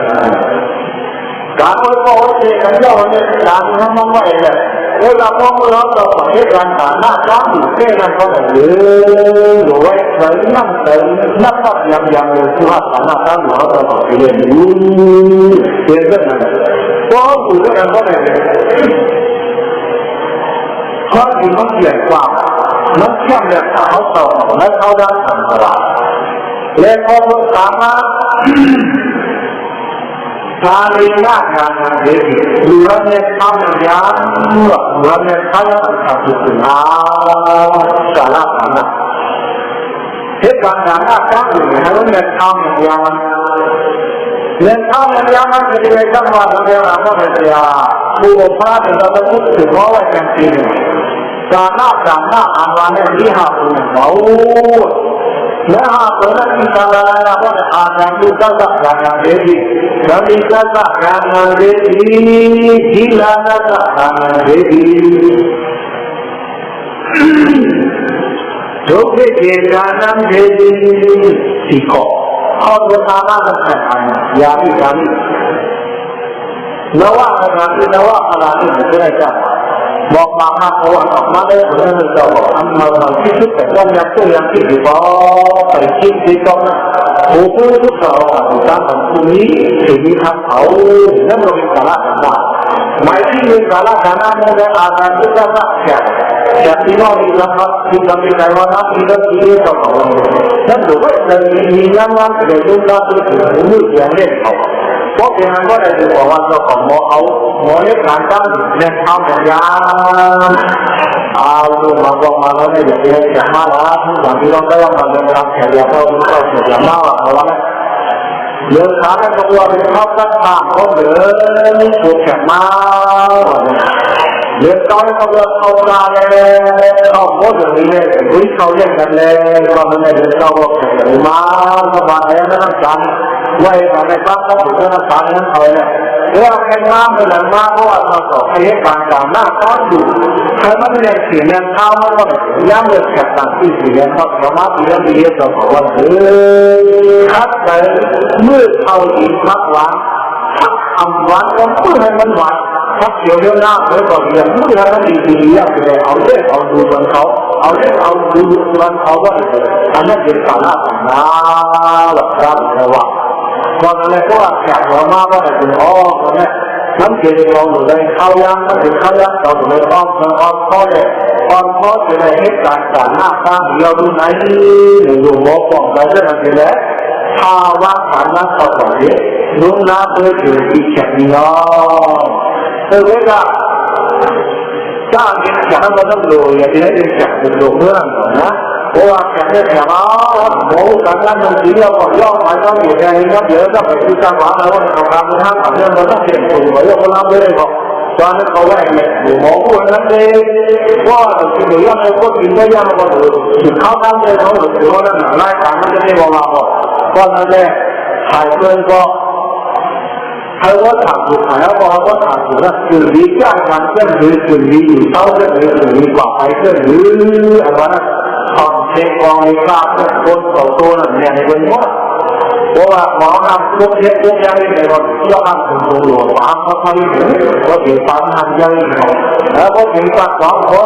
การไปก็ว่าจะกันย่อเนี่ยการทำมันไม่เลยเวลาพวกเราต่อเหตุการณ์ต่างหน้าร้านอยู่แค่นั้นก็เลยหรือว่าใช้นั่งอย่างเลยที่ว่าต่างหน้าร้านเราต่อไปเรียนรู้เรียนเรื่องนั้นเพราะอยู่ด้วยกันก็เลยเพราะที่มันเกี่ยวกับมันเชื่อมเนี่ยเขาต่อและเขาได้ทำตลาดและพอมันสามารถการเรียนงานเด็กดูแลเนี่ยทำอย่างนี้ดูแลเนี่ยใช้ทำสุดท้ายสาระต่างๆเหตุการณ์ต่างๆตั้งอยู่ให้เราเนี่ยทำอย่างนี้เรื่องทำอย่างนี้มันจะเป็นจังหวะเรื่องอะไรก็ได้ผู้ปกครองเราต้องพูดถึงว่าไว้กันจริงการหน้าอ่านวันนี้ที่หาผู้เขาและหากคนที่ทำอะไรก็จะอ่านอย่างที่จะสักอย่างเดียวแล้วมีจะสักอย่างเดียวที่ละจะสักอย่างเดียวทุกที่เกิดการเดียวที่ก็เอาตัวทำมาทำอะไรอย่างนี้นว่าอะไรนี่ไม่ได้จ้ะบอกมาเพราะว่าออกมาได้ผลนั้นเราทำมาที่สุดแต่ต้องยังตัวยังที่ดีพอไปคิดดีก็ผู้พูดทุกเราตามของผู้นี้สิ่งที่ทำเขานั่นเราเป็นสาระสำคัญหมายที่มีสาระสำคัญนั่นคืออาการที่จะรักษาจากที่น้องที่ทำที่ทำในใจว่านักที่ต้องที่ต้องเขานั่นถือว่าจะมีงานที่จะดูการที่ถึงมืออย่างเล่นเขาเพราะเป็นนั้นก็ได้ถือว่าเราของหมอเล็กการตั้งเน้นทำอย่างยาวเอามาบอกมาแล้วเนี่ยอย่างมาแล้วอย่างที่เราได้มาเรียนรับแขกเรียนเราเสียมาว่าเรา เรื่องฐานในตัวเป็นข้าวตั้งข้างเขาเหลือถูกแข็งมาเรื่องต้อยเขาเลือกเข้ามาเลยเข้าโคตรเลยวิ่งเข้าเล่นกันเลยก็มันในเรื่องเขาแข็งมาสบายแล้วนั่งกันไว้ภายในบ้านเขาถึงนั่งกันนั่งเขาเนี่ยเรื่องแข็งมาเป็นหลังมาเพราะว่าเราสอบเหตุการณ์การหน้าต้อนอยู่ใครไม่ได้เขียนเงินเข้ามันก็ย่ำเลยแข็งต่างที่เขียนเขาสามารถที่จะมีเหตุผลว่าคัดไปเมื่อเขาอีกพักหวานพักทำหวานก็เพื่อให้มันหวานพักเกี่ยวเรื่องหน้าเพื่อก่อนอย่างเมื่อให้มันดีๆอย่างไรเอาเล่นเอาดูบนเขาเอาเล่นเอาดูบนเขาว่าอันนั้นเป็นสาระสำคัญหลักการนะว่าตอนนั้นก็แข็งหัวมากว่าแต่คุณอ๋อตอนนี้น้ำเกลือเราหนูได้เข้ายังถ้าถึงเข้ายังเราถึงได้ต้องข้อเลยตอนข้อจะได้เหตุการณ์การหน้าตาเราดูไหนหรือดูหัวปองเราจะนั่นเองแหละภาวะฐานะต่อไปรุ่งน้าเพื่อถึงอีกแค่นี้อ๋อเวลาจ้างเงินจากนั้นก็ต้องดูอย่างนี้เป็นจากเป็นดูเมื่อนะเพราะว่าแค่นี้แต่ว่าโม่การงานมันสีเราก็ย่อหมายว่าอยู่ในนี้เดี๋ยวจะไปที่จังหวัดแล้วว่าเราทำทางเรื่องมันต้องเปลี่ยนตัวไว้แล้วก็รับเลยบอกตอนนั้นเขาว่าเนี่ยหมอพูดนั้นเลยว่าสิ่งเหล่านี้ก็กินได้ยังก็ถือเข้าทางเลยเขาถือว่านั่นไล่ตามมันจะไม่บอกเราตอนนั้นเลยถ่ายเพื่อนก็ใครว่าถามถูกใครว่าถามถูกนะคือวิจารณ์การเคลื่อนไหวคือมีอยู่เท่านั้นเลยคือมีกว่าไปเคลื่อนหรืออะไรนะทำเช็คกองในกราฟคนต่อตัวนั่นเนี่ยในวันนี้เพราะว่าหมอทำทุกเช็คทุกอย่างในวันที่เราทำถึงตัวหลวงตามเขาทำอยู่ก็ถึงตามทำยังแล้วก็ถึงตัดสองข้อ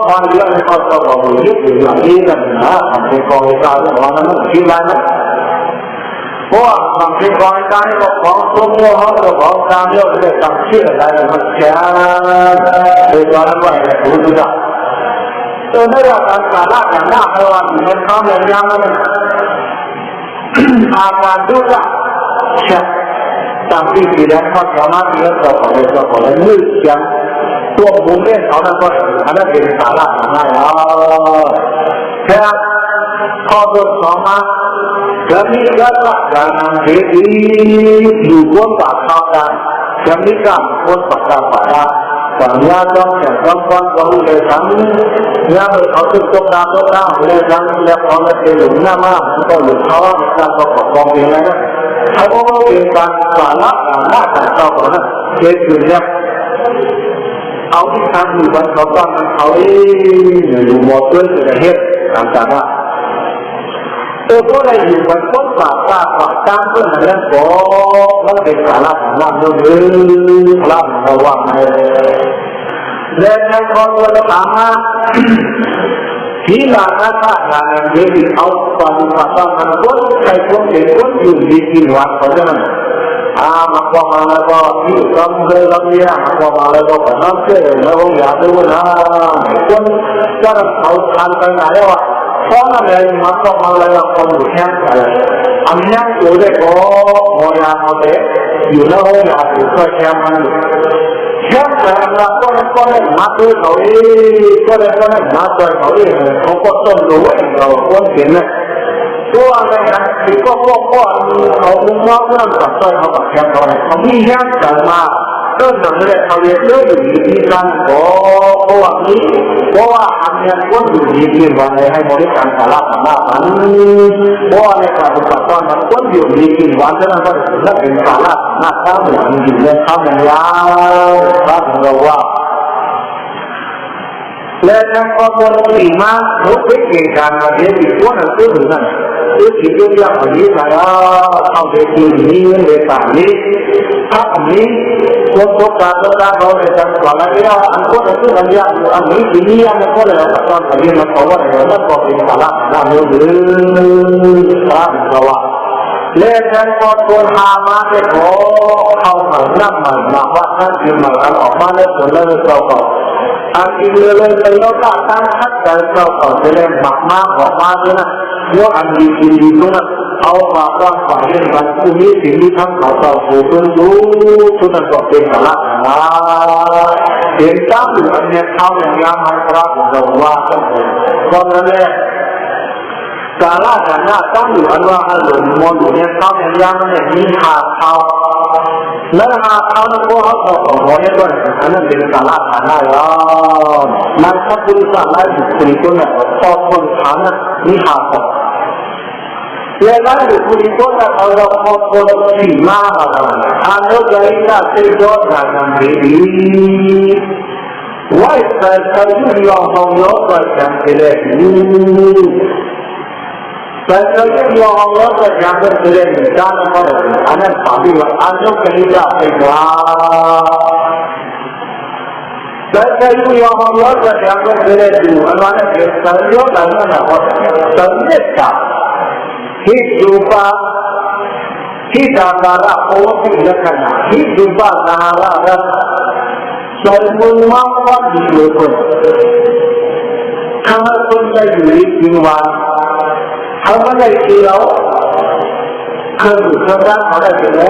บางเรื่องเขาก็บอกว่ายึดอยู่อย่างนี้กันนะทำเช็คกองในกราฟว่านั้นคิดไรนะเพราะว่าทำเช็คกองในกราฟก็ของตัวเดียวเขาก็ของการเดียวจะทำเชื่ออะไรมันแค่โดยตอนนั้นว่าถูกต้องไม่ว่าการสาระอย่างน่าระวังอยู่ในเขาอย่างยังนั้นอาการดูแลเช่นตามที่ที่ได้ข้อสามารถที่จะต่อไปต่อไปมืออย่างตัวบุญเล่นเขานั้นก็อันนั้นเป็นสาระอย่างง่ายแค่ข้อตัวสองมาจะมีการการนำเหตุอยู่บนปากทางการจะมีการบนปากทางป่าแต่เมื่อต้องแข่งต้องฟังต้องเลยทั้งเมื่อเขาตึกตกดาวเลยทั้งแล้วเขาจะเป็นหลุมหน้ามากก็หลุมเขาการประกอบกองเองนะเขาก็เป็นการสาระหน้าแต่เราก็นะเกิดขึ้นเนี่ยเอาที่ทำอยู่บนเขาต้องเขาอยู่หมดด้วยเหตุต่างๆตัวก็เลยอยู่บนต้นปากตั้งเพื่อเรื่องก็มันเป็นสาระของเราด้วยพลังระวังเรื่องในคนเราถามว่าที่หลังนั้นถ้าอย่างนี้เอาปฏิบัติตามมันก็ใครคนเห็นคนอยู่ดีกินวันเขาจะนั่นมาพอมาแล้วก็ที่ทำเลยทำเนี่ยมาพอมาแล้วก็น้ำเชื่อแล้วก็อยากดูนะคนจะเขาทานไปไหนวะเพราะนั่นเองมาพอมาแล้วคนอยู่แค่อะไรอันนี้อยู่ได้ก็มอยาเอาเด็กอยู่แล้วอยากอยู่ก็แค่มันแค่แต่เราก็ได้มาด้วยเขาเองก็ได้มาด้วยเขาเองเขาก็ต้องรู้เราควรเห็นนะตัวอะไรนะที่ก็เขาคงว่าเรื่องตัดต้อยเขาแบบแค่เขามีแค่แต่มาเรื่องนั้นเลยเขาเรียกเรื่องอยู่ที่การเพราะว่าอันนี้ก็อยู่ที่วันไหนให้บริการสาระมากนั้นเพราะว่าในการปฏิบัติตอนนั้นก็อยู่ที่วันฉะนั้นก็จะเป็นสาระมากทั้งหมดอยู่ในข้าวอย่างยาวครับเราว่าและทั้งข้อมูลที่มาทุกวิธีการมาเรียนที่ควรจะซื้อหรือนั่นซื้อที่ยุ่งยากกว่านี้มาแล้วเข้าไปดูนี้ในต่างนี้ถ้าอันนี้ตัวการเขาในจังหวัดอะไรเราอันก็จะซื้ออันยากอยู่อันนี้ที่นี่อันก็เลยเราตอนนี้มันเขาว่าอะไรมันก็เป็นสาระน่าเลื่อมลือครับเราว่าเล่นกันพอตัวหามาได้ขอเข้ามานั่งมาว่าท่านที่มาออกมาได้ผลแล้วเราก็อันที่เลยไปแล้วก็ตั้งทัดใจเราก็จะเล่นหมักมากออกมาด้วยนะเพราะอันดีด้วยนะเอาฝากร่างฝ่ายเล่นกันผู้นี้สิ่งที่ทั้งเขาต่อผู้เพื่อนรู้ทุกนั้นก็เป็นสาระนะเห็นตั้งอยู่อันนี้เข้าอย่างยามให้พระเราว่าก็นั้นแหละ ကာလကဏ္ဍတောင်းလို့အလွားဟလို့မောလို့နဲ့ကောင်းတဲ့ရမ်းနဲ့ဒီဟာအောင်လည်းဟာအောင်ကိုဟောတော့ဘောရတော့အဲ့ဒါဒီကာလကဏ္ဍရောမတ်သပုရိသလိုက်ကိုကိုနဲ့ပေါ်ပေါ်ဌာနဒီဟာပေါ့ဒီလိုက်ကိုကိုနဲ့အော်တော့ပေါ်ပေါ်ဒီမှာအာနုဂရိကစေတော်ဌာနမေဒီဝိုက်ဆက်ဆံယူရောဟောရောပတ်ကံပြည့်တဲ့ဆက်ဆံရောဟောရောပတ်ကံပြည့်တဲ့ဒါနမောအနတ်ပါဠိဝအာနုဂရိကစေတော်ဆက်ဆံရောဟောရောပတ်ကံပြည့်တဲ့သူအမှန်နဲ့သံယောဓမ္မနာဟောတယ်သံမြတ်တာဟိတုပါဟိတာကာရဩဝိလက္ခဏာဟိတုပနာရရကျော်မုံမောင်းပါဒီလိုကိုခံဆုံးတဲ့ယူရင်းဒီမှာအမှန်တကယ်ရောခံစားတာဟောတယ်လေ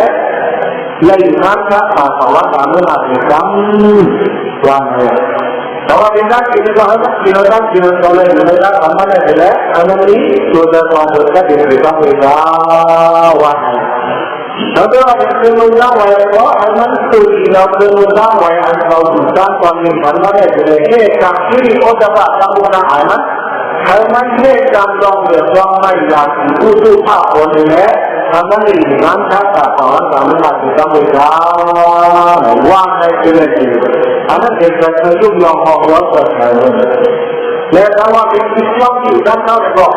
လိုက်ခါခါပါဝါတာမနာပြေကံဝါနေတော့ဒီကကိစ္စကဒီလိုတော့ဒီလိုတော့လည်းဒီလိုတော့အမှန်တကယ်လေအမှန်တကယ်ဆိုတော့ဘာလို့ကဒီလိုတော့ဝါနေတော့ဒီလိုတော့ဝါရောအမှန်တူဒီတော့ဒီလိုတော့ဝါရအောင်တော့သာပေါ်နေဘာလို့လဲဒီလေကခိရိဩဒဘသမုနာအမှန်အမှန်နဲ့ကံတော့ကြောင်းလိုက်လာဥဒုဖပေါ်နေတယ်အမှန်ကြီးငန်းသာတာပါသာမနာဒီကံဝေကဝါနိုင်တယ်လေအမှန်တကယ်ဆိုရုပ်ရောဟောရောဆိုတယ်လေတော့ဒီကြောင်းကြီးတော့တော့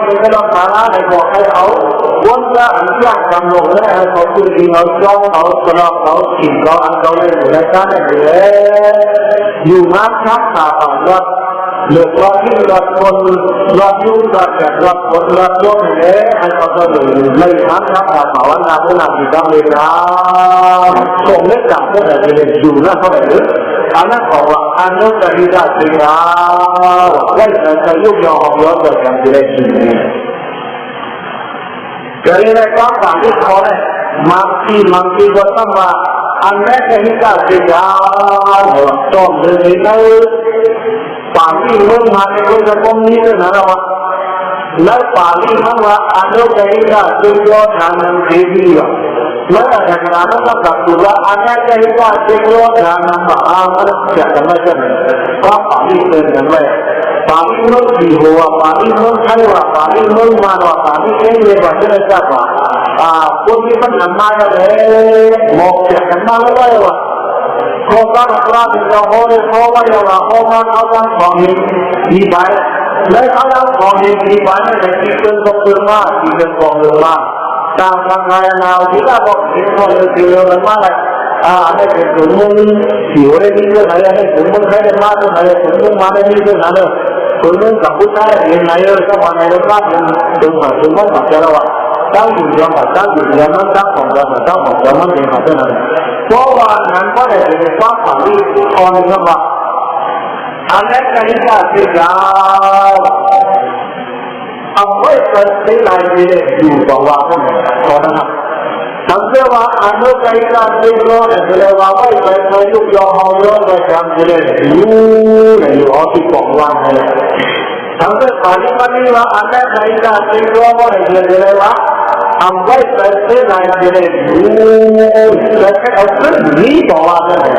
ဒီကတော့ဘာလာနေပေါ်အဲ့အောင်ဝန်ကအကျကံလို့လည်းအဲ့ကိုဒီတော့ကြောင်းတော့တော့ဒီတော့အကောင်းလေးကိုလည်းစားနေတယ်ယူမချာတာတော့လေဘာကြီးတော့คนรับรู้တော့รับคนรับรู้เลยအဲ့တော့လေဟာချာတာဘာဝနာဘုနာဒီကံလေးကဆုံးနဲ့ကံတဲ့လေယူလာတော့လေအနာကောအနုတ္တိကသေရာဝိသကယုတ်ရောဟောရောတော့ကံပြည့်ရှိနေကြရတဲ့ကောင်းပါလိခေါ်တဲ့မာတိမန်တိဝတ္တမအနတ္တိကသေရာတော့ဒီလိုပါဠိလိုမှာကိုယ်ကပုံနည်းနဲ့တော့လက်ပါဠိမှာအနုတ္တိကသေရောဌာနံဒေဝီရောမရတဲ့ကရာမကတူလာအနာတ္တိကသေရောဌာနံမှာအာမရချဓမ္မချက်ပါဠိတဲ့နဲ့ပါဠိလိုဒီဟောပါဠိလိုထိုင်ဝပါဠိလိုမှာတော့ပါဠိကျင်းရပါတဲ့စပ်ပါကိုဒီပနမရတယ်မောက္ခဓမ္မလိုရောခေါ်တာကလာပြီးတော့ဟောရဟောဝရဟောမှာအောက်ဆောင်ဆောင်ရင်ဒီပိုင်းလက်အောက်ဆောင်ရင်ဒီပိုင်းနဲ့ဒီကုန်းပေါ်မှာဒီကုန်းပေါ်မှာတာသံဃာနာဒီကတော့ဒီလိုဒီလိုမှလိုက်အဲ့ဒါကိုဘုံဒီဝရဒီကလည်းဘုံခိုင်းမှာတော့လည်းဘုံမှာလည်းဒီလိုနားဘုံကပုတာရဲ့နေရာကဘာနေလဲကဘုံမှာကျတော့တောင်းယူရမှာတောင်းယူရမှာတောင်းပေါ်တော့တောင်းပေါ်တော့မနေမှာတဲ့နော်ဘောဝနံပါတဲ့ဒီပါပါလေးအော်နေမှာအနက်ကရိကသိတာအဝိသသိလိုက်တဲ့ဒီဘဝကိုခေါ်တာသံဃာအနုကိကသိလို့တဲ့ဒီဘဝဝိသသိရုပ်ရောဟောရောတဲ့ကံကြည့်တဲ့လူတဲ့ရောဒီပေါ်လာတယ်သံဃာပါဠိပါဠိဝအနက်ကရိကသိလို့တဲ့ဒီဘဝအဝိသသိလိုက်တဲ့လူတဲ့အခုဒီပေါ်လာတယ်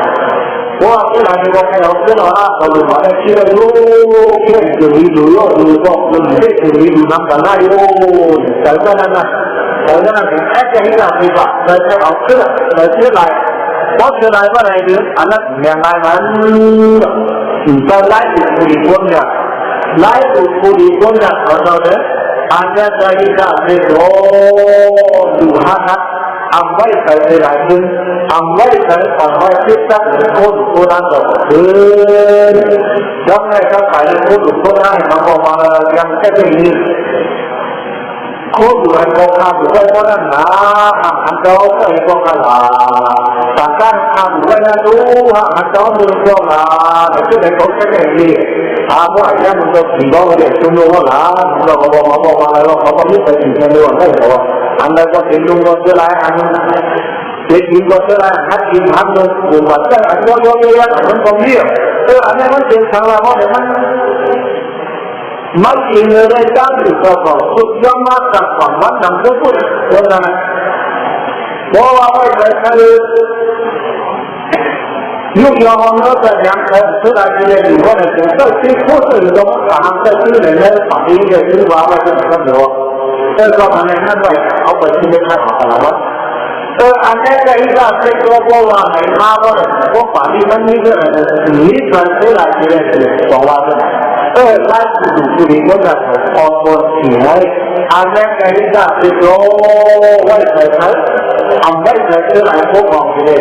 ဘောကလည်းဒီကောင်ကတော့ပြောတာဘာလို့ပါလဲဒီလိုဖြစ်နေလို့ရောလူတော့လူတွေဒီလူနာကလာရောစัจ jana နာအဲ့ဒါကအဲ့ဒီကပြပါဒါကြောင့်အောင်ဖြစ်လိုက်ဘောဖြစ်လိုက်ပါလေဒီအနတ်မြန်နိုင်မှာတော့လိုက်ကိုဒီပေါ်ညာလိုက်ကိုဒီပေါ်ညာတော့တယ်အနတ္တဟိကသေတော်လူဟာအဝိသသေလိုက်အဝိသအဝိသတ္တကိုကိုရတော့ဒါနဲ့ကခိုင်ကိုကိုရမှာပေါ်မှာရံတဲ့ဒီကိုယ်ကဘောကဘယ်ပေါ်လာအတော်ကိုဘောကလာသံဃာအဝိနတူအတော်ကိုဘောလာဒီတဲ့ကိုတဲ့ဒီအာဘောအရမ်းတော့ဒီဘောရဲ့သုံးလို့လားဘောဘောဘောဘောလာတော့ဘောမြစ်ပဲဒီလိုတော့တော့အန္တကဒီလိုတော့ကြလာအရင်ဒီဒီတော့ကြလာဟတ်ဒီဟတ်လို့ဘုရားအတော်ရောရအောင်ပုံပြီးအဲ့အနေနဲ့သင်္ခါရဘောတယ် ไม่อินเลยจ้าอยู่กับเขาสุดยอดมากจากความมันดังเพื่อพูดคนนั้นเพราะว่าไม่เคยคือยุคยาวนั้นแต่ยังเคยสุดท้ายเลยอยู่ว่าเนี่ยต้องที่พูดถึงตรงการทำที่เลยเนี่ยฝั่งนี้จะยืนว่าไม่ใช่ครับเดี๋ยวแต่ก็มันในนั้นไปเอาไปที่ไม่ใช่ของเราวะอันนี้ก็อีกอย่างเป็นตัวโบราณในมาว่าพวกฝั่งนี้มันนี่ก็นี่การสุดท้ายเลยบอกว่าไล่ดูดีก็จะออกบทเสียงอันนี้ก็อีกอย่างเป็นตัวไว้ใส่ใช้ทำไว้ใส่เท่าไหร่พวกของเลย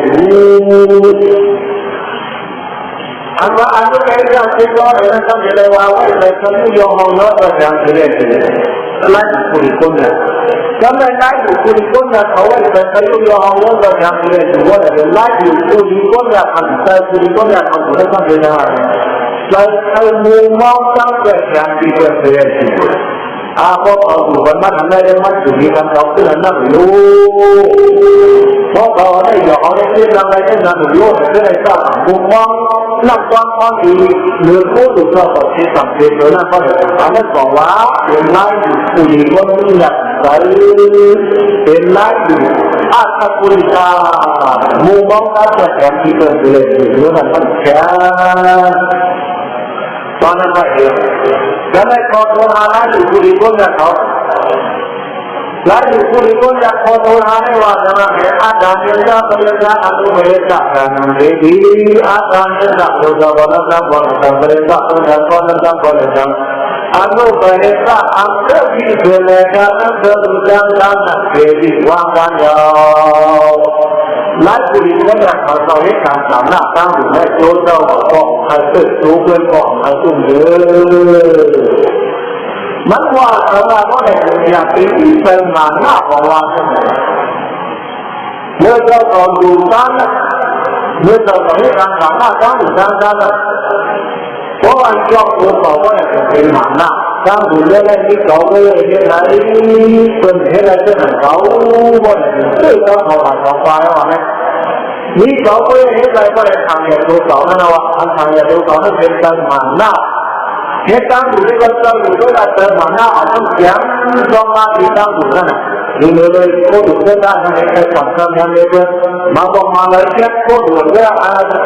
อันว่าอันนี้ก็อีกอย่างเป็นตัวเรื่องที่เราว่าไว้ใส่คำพูดยอมรับก็อย่างที่เรียนไล่ดูดีคนเนี่ยก็ไม่ไล่ดูดีคนเนี่ยเขาไว้ใส่คำพูดยอมรับก็อย่างที่เรียนว่าไล่ดูดีคนเนี่ยทำใส่ดูดีคนเนี่ยทำได้ก็ไม่ได้เรามุมมองตั้งแต่การที่จะเรียนรู้พวกเราอยู่วันนั้นได้มันอยู่ที่การเราคือนั่งรู้พวกเราได้ยอมได้ที่เราได้นั่งรู้ได้ได้ทราบมุมมองนักความความดีหรือผู้ดูเราก็ที่สังเกตเลยนะก็อันนั้นบอกว่าเป็นไล่ผู้ดีคนนี้อยากใส่เป็นไล่อาตปุริตามุมมองตั้งแต่การที่จะเรียนรู้นั้นมันแค่ตอนนั้นไม่เห็นแล้วไม่พอโทรหาไล่ดูผู้ดีคนนั้นเขาไล่ดูผู้ดีคนนั้นพอโทรหาได้ว่าจะมาเห็นอาจารย์เจ้าพระเจ้าอนุเบกษาการนั่งดีอาจารย์เจ้าพระเจ้าวันนั้นวันนั้นพระเจ้าวันนั้นวันนั้นวันนั้นอนุเบกษาอันเดียวที่เกิดจากนั้นเกิดจากนั้นเกิดที่วางวันยาวไล่ผู้ดีคนนั้นเขาเราเห็นการสามารถตั้งอยู่ในโลกเราของใครเกิดสูงเกินของใครสูงเยอะมันว่าเราก็ได้อยากเป็นที่เป็นมาหน้าของเราใช่ไหมเมื่อเราตอนดูกันเมื่อเราเห็นการสามารถตั้งอยู่กันเพราะว่าชอบตัวเขาก็ได้เป็นมาหน้าตั้งอยู่เรื่องนี้เขาก็เลยเห็นอะไรเป็นเห็นอะไรเป็นเขาก็ได้ซึ่งเขาเขาผ่านไปว่าเนี่ยนี่เขาก็เห็นอะไรก็ได้ทำอย่างตัวเขานั่นว่าทำอย่างตัวเขานั่นเป็นการมาหน้าเหตุการณ์อยู่ที่เราอยู่ด้วยกันเติมมาหน้าอันนั้นเสียงร้องมาที่ตั้งอยู่นั่นดูเลยโคตรดุด้านนั้นไอ้ความสำคัญเลยมาบอกมาเลยแค่โคตรดุเลย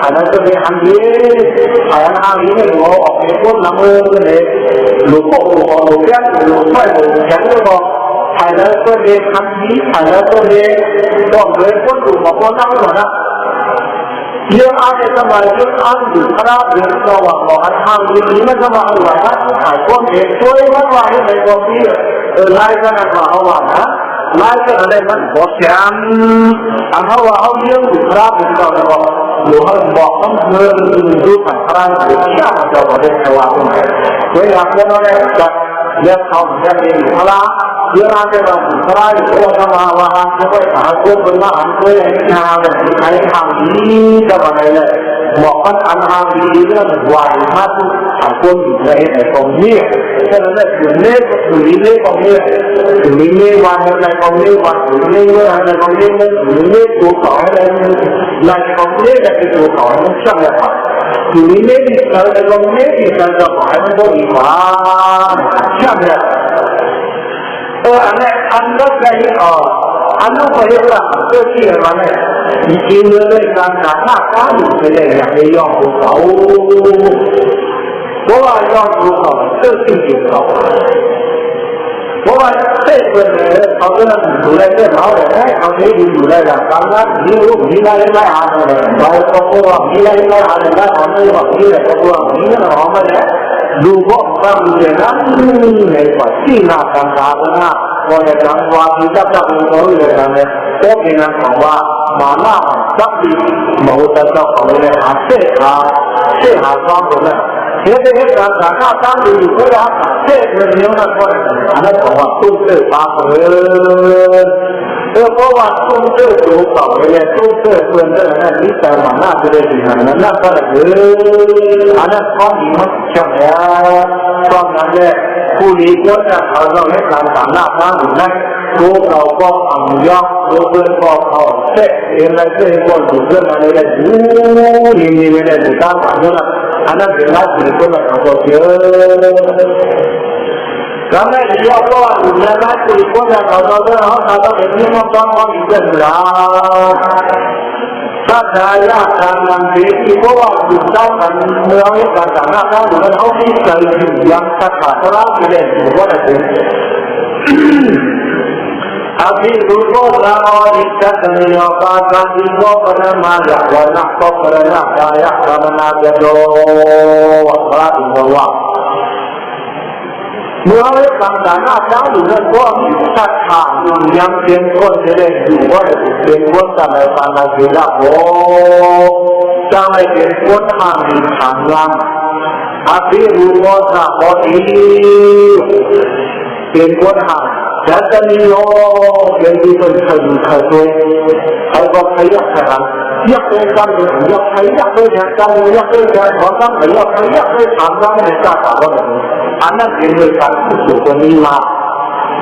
อันนั้นจะเป็นอันนี้อันนั้นเนี่ยหัวออกเป็นคนละมือเลยหลุดโป่หลุดแก้มหลุดไฟหลุดแขนเลยบอกอันนั้นก็เลยอันนี้อันนั้นก็เลยต้องเลยคนดุมาคนนั่งหมดนะyang ada sama yang anu kerap yang bawa bawa hal ini macam mana lah? Kau ekoi mana yang ekoi lain kan bawa mana? Lain kan ada mana bosan? Bawa hal yang kerap yang bawa luar bawa menunjukkan kerana siapa jawab dia jawab ni. Kau yang mana dia tahu dia ni malah dia ada dalam kerana dia sama orang sebagai aku pernah aku yang ada hari ini dalam ini bukan anak ini dia buat satu aku juga ini kami kerana ini kami warna kami warna kami tu kau lagi kami lagi tu kau macam apa ini kalau kami kita dapat beriman macam anda dari anda perlu berfikir mana ini adalah karena kamu yang yang tahu bahwa yang tahu tertinggi tahu bahwa sebenarnya kalau mulai dari awal kalau mulai dari karena nilai ada baik orang nilai ada orang nilai orang lupa bagaimana lepas sinar karena oleh jangkauan kita tak boleh kerana dengan bahwa mana tapi mau tetap oleh hasil sama jadi karena kami juga hasil menyusun ada bahwa tuntut bahwa tuntut juga oleh tuntut sebenarnya kita mana boleh dihantar pada ada kami macam ya soalnya kulit kita kalau kita tanah tanahรู้เราก็อังยอกรู้เพื่อนก็เขาเช็คเองอะไรเองก็ดูเรื่องอะไรได้ดูนี่ไม่ได้ดูตามอันนั้นเป็นลักษณะคนละตัวเยอะ ဒါနဲ့ဒီရောက်တော့ဒီလမ်းကိုကိုယ်ကတော့တော့ဟာတော့ဒီမှာတော့ဘာလို့ပြလဲသတ္တရာသာမန်ဒီဘောဝဒီတောင်းတယ်မြောင်းကတာနာတော့ဟောဒီကလေးရံသတ်တာလားဒီလေဘောတယ်အဘိဓုဘောလာဟောဒီသတ္တမေယောပါသံဒီဘောပရမယဝနပောပရဏကာယသမနာပြတောဘာဒီဘောเมื่อเราทำการหน้าเจ้าหรือว่าก็มีศรัทธายังเป็นคนจะได้อยู่ว่าเป็นคนจะในปานาจิระโวจะไม่เป็นคนทางมีทางลังอภิรูปสะพอดีเป็นคนทางจะมีโยเป็นที่เป็นขยุขยุใครก็ขยับขยันอยากเป็นกันอยากใครอยากเป็นกันอยากเป็นกันขอตั้งแต่อยากใครอยากเป็นทางลังในศาสนาว่าอันนั้นเป็นเรื่องการพูดถึงคนนี้มา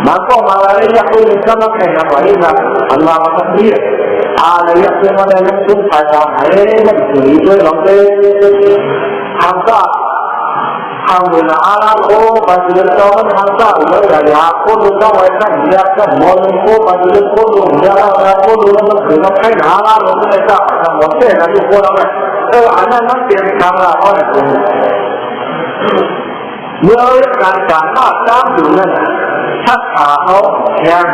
มันก็มาอะไรอยากเป็นกันแล้วแข่งกันไว้นะอันว่ามันนี่อะไรอยากเป็นอะไรนั่นคือภาษาไทยมันถึงด้วยลองเต้ทำก็ทำเวลาอะไรโอ้ปัจจุบันเราทำก็เลยอยากคนดูต้องไว้ขั้นอยากจะมองโอ้ปัจจุบันคนดูอยากคนดูมันถึงต้องให้หาอะไรลงไม่ได้ทำหมดเส้นนะทุกคนเราเนี่ยอันนั้นมันเปลี่ยนทางละเพราะอะไรเมื่อการสามารถสร้างอยู่นั่นศรัทธาเขาแข็ง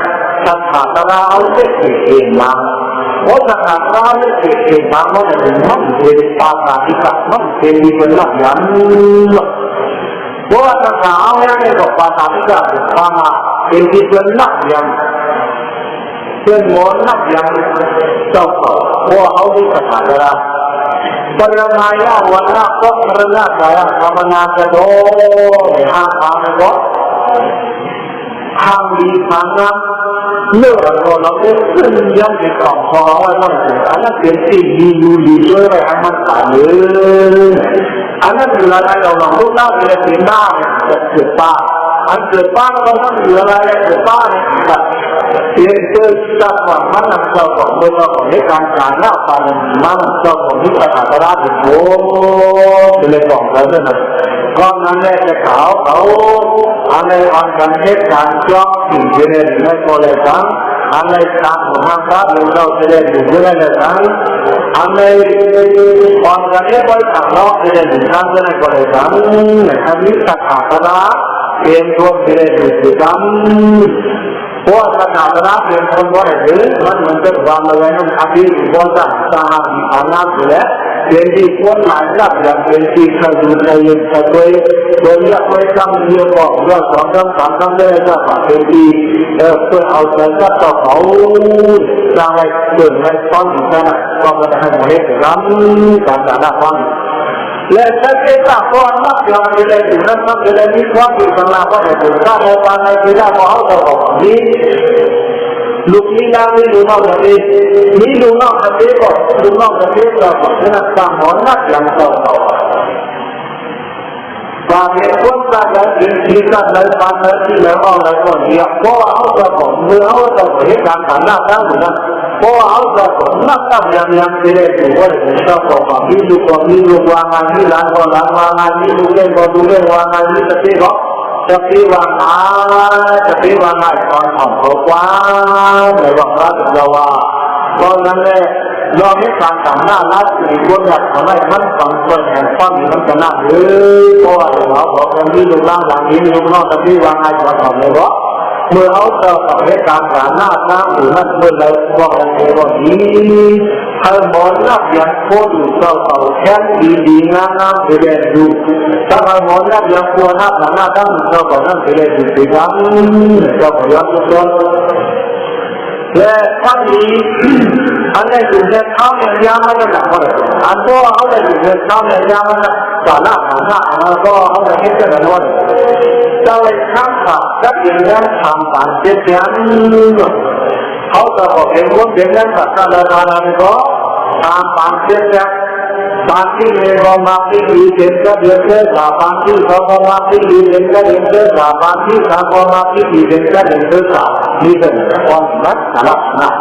ศรัทธาเราได้เองมาเพราะศรัทธาเราได้เองมาเพราะจะเป็นมันเป็นปาฐานิกะมันเป็นมีเป็นหลักยันเพราะศรัทธาเอาอย่างนี้ก็ปาฐานิกะปามาเป็นมีเป็นหลักยันเป็นหมอนหลักยันเจ้าเขาเพราะเขาได้ศรัทธาเราปรมายาวันละก็ปรณะกายภาวนาจะโดหาทางก็ทางดีทางนั้นเมื่อเราได้ขึ้นยันในกล่องคอไว้บ้างอันนั้นเป็นสิ่งดีอยู่ดีช่วยให้มันตายเลยอันนั้นคืออะไรเราลองรู้ได้เป็นสิ่งได้จะเกิดป้าอันเกิดป้าเราต้องเหลืออะไรเกิดป้าเนี่ยเพียงเพื่อจับว่ามันนำเจ้าของเมื่อเราของในการการหน้าปานมันเจ้าของนิพพานราชโอ้เป็นเลยของเราด้วยนะก้อนนั้นแหละจะเขาอันในอันการเหตุการณ์จ้องสิ่งที่เนี่ยไม่พอเลยทั้งอันในทางของทางพระเราจะได้อยู่ด้วยกันทั้งอันในอันการเหตุการณ์ทางนอกจะได้อยู่ทั้งด้วยกันทั้งในทางนิพพานราชเป็นตัวที่ได้อยู่ด้วยกันเพราะศาสนาเป็นคนว่าหรือมันเป็นความอะไรนั่นอภิบาลสหายอาณาจักรและเป็นที่คนหลายรัฐอย่างเป็นที่ขยุขยินขจรโดยอยากไปทำเรื่องบอกเรื่องสองคำสามคำได้ก็เป็นที่เพื่อเอาใจก็ต่อเขาสร้างให้เกิดให้ฟังกันก็จะให้หมดเลยครับการสารฟังและถ้าเกิดว่านักอย่างนี้เลยอยู่นั้นนักอย่างนี้ความที่สังลาก็จะถูกฆ่าในวันในที่ได้มาเอาตัวออกนี้ลูกนี้ยังไม่รู้นอกจากนี้มีรู้นอกจากนี้ก็รู้นอกจากนี้ก็ฉะนั้นการหอนนักอย่างต่อบางคนก็จะกินที่กันในปานที่แล้วเอาในคนเดียวเพราะเอาตัวของเมื่อเอาตัวเหตุการณ์ต่างๆทั้งหมดนั้นเพราะเอาตัวของนักการยังที่ได้ถูกว่าเป็นเจ้าของมีลูกวางงานที่ร้านก็ร้านวางงานมีลูกเล่นก็ดูเล่นวางงานมีสติก็จะปีวางงานตอนของเขากว้างในวังราชเราว่าตอนนั้นเลยเราไม่ฟังต่างหน้ารัฐหรือคนอยากทำให้มันฟังคนแห่งฟังมันจะน่าหรือเพราะว่าเราบอกกันที่ลูกล่างหลังนี้ลูกน้องจะปีวางงานตอนของเลยว่าเมื่อเขาเจอกับเหตุการณ์หน้าหรือนั่นเมื่อเราบอกกันเองว่านี้ให้หมอนักอย่างโคตรอยู่เจ้าเขาแค่ดีงามๆไปเรียนดูถ้าให้หมอนักอย่างควรหน้าตั้งเจ้าเขานั่นไปเรียนดูไปกันเจ้าเขาย้อนต้นและทั้งนี้อันนี้อยู่ในท้องอย่างยามันหนักกว่าอันก็เขาได้อยู่ในท้องอย่างยามันสาระหนักแล้วก็เขาได้เห็นกันแล้วจะไปทำผักจะเป็นเรื่องทำปั่นเสียงเขาจะบอกเองว่าเป็นเรื่องสักการะอะไรก็ทำปั่นเสียงปานที่เรื่องมาที่ดีเด่นก็เด่นเรื่องปานที่เขามาที่ดีเด่นก็เด่นเรื่องปานที่เขามาที่ดีเด่นก็เด่นเรื่องนี่เป็นความรักสาระนะ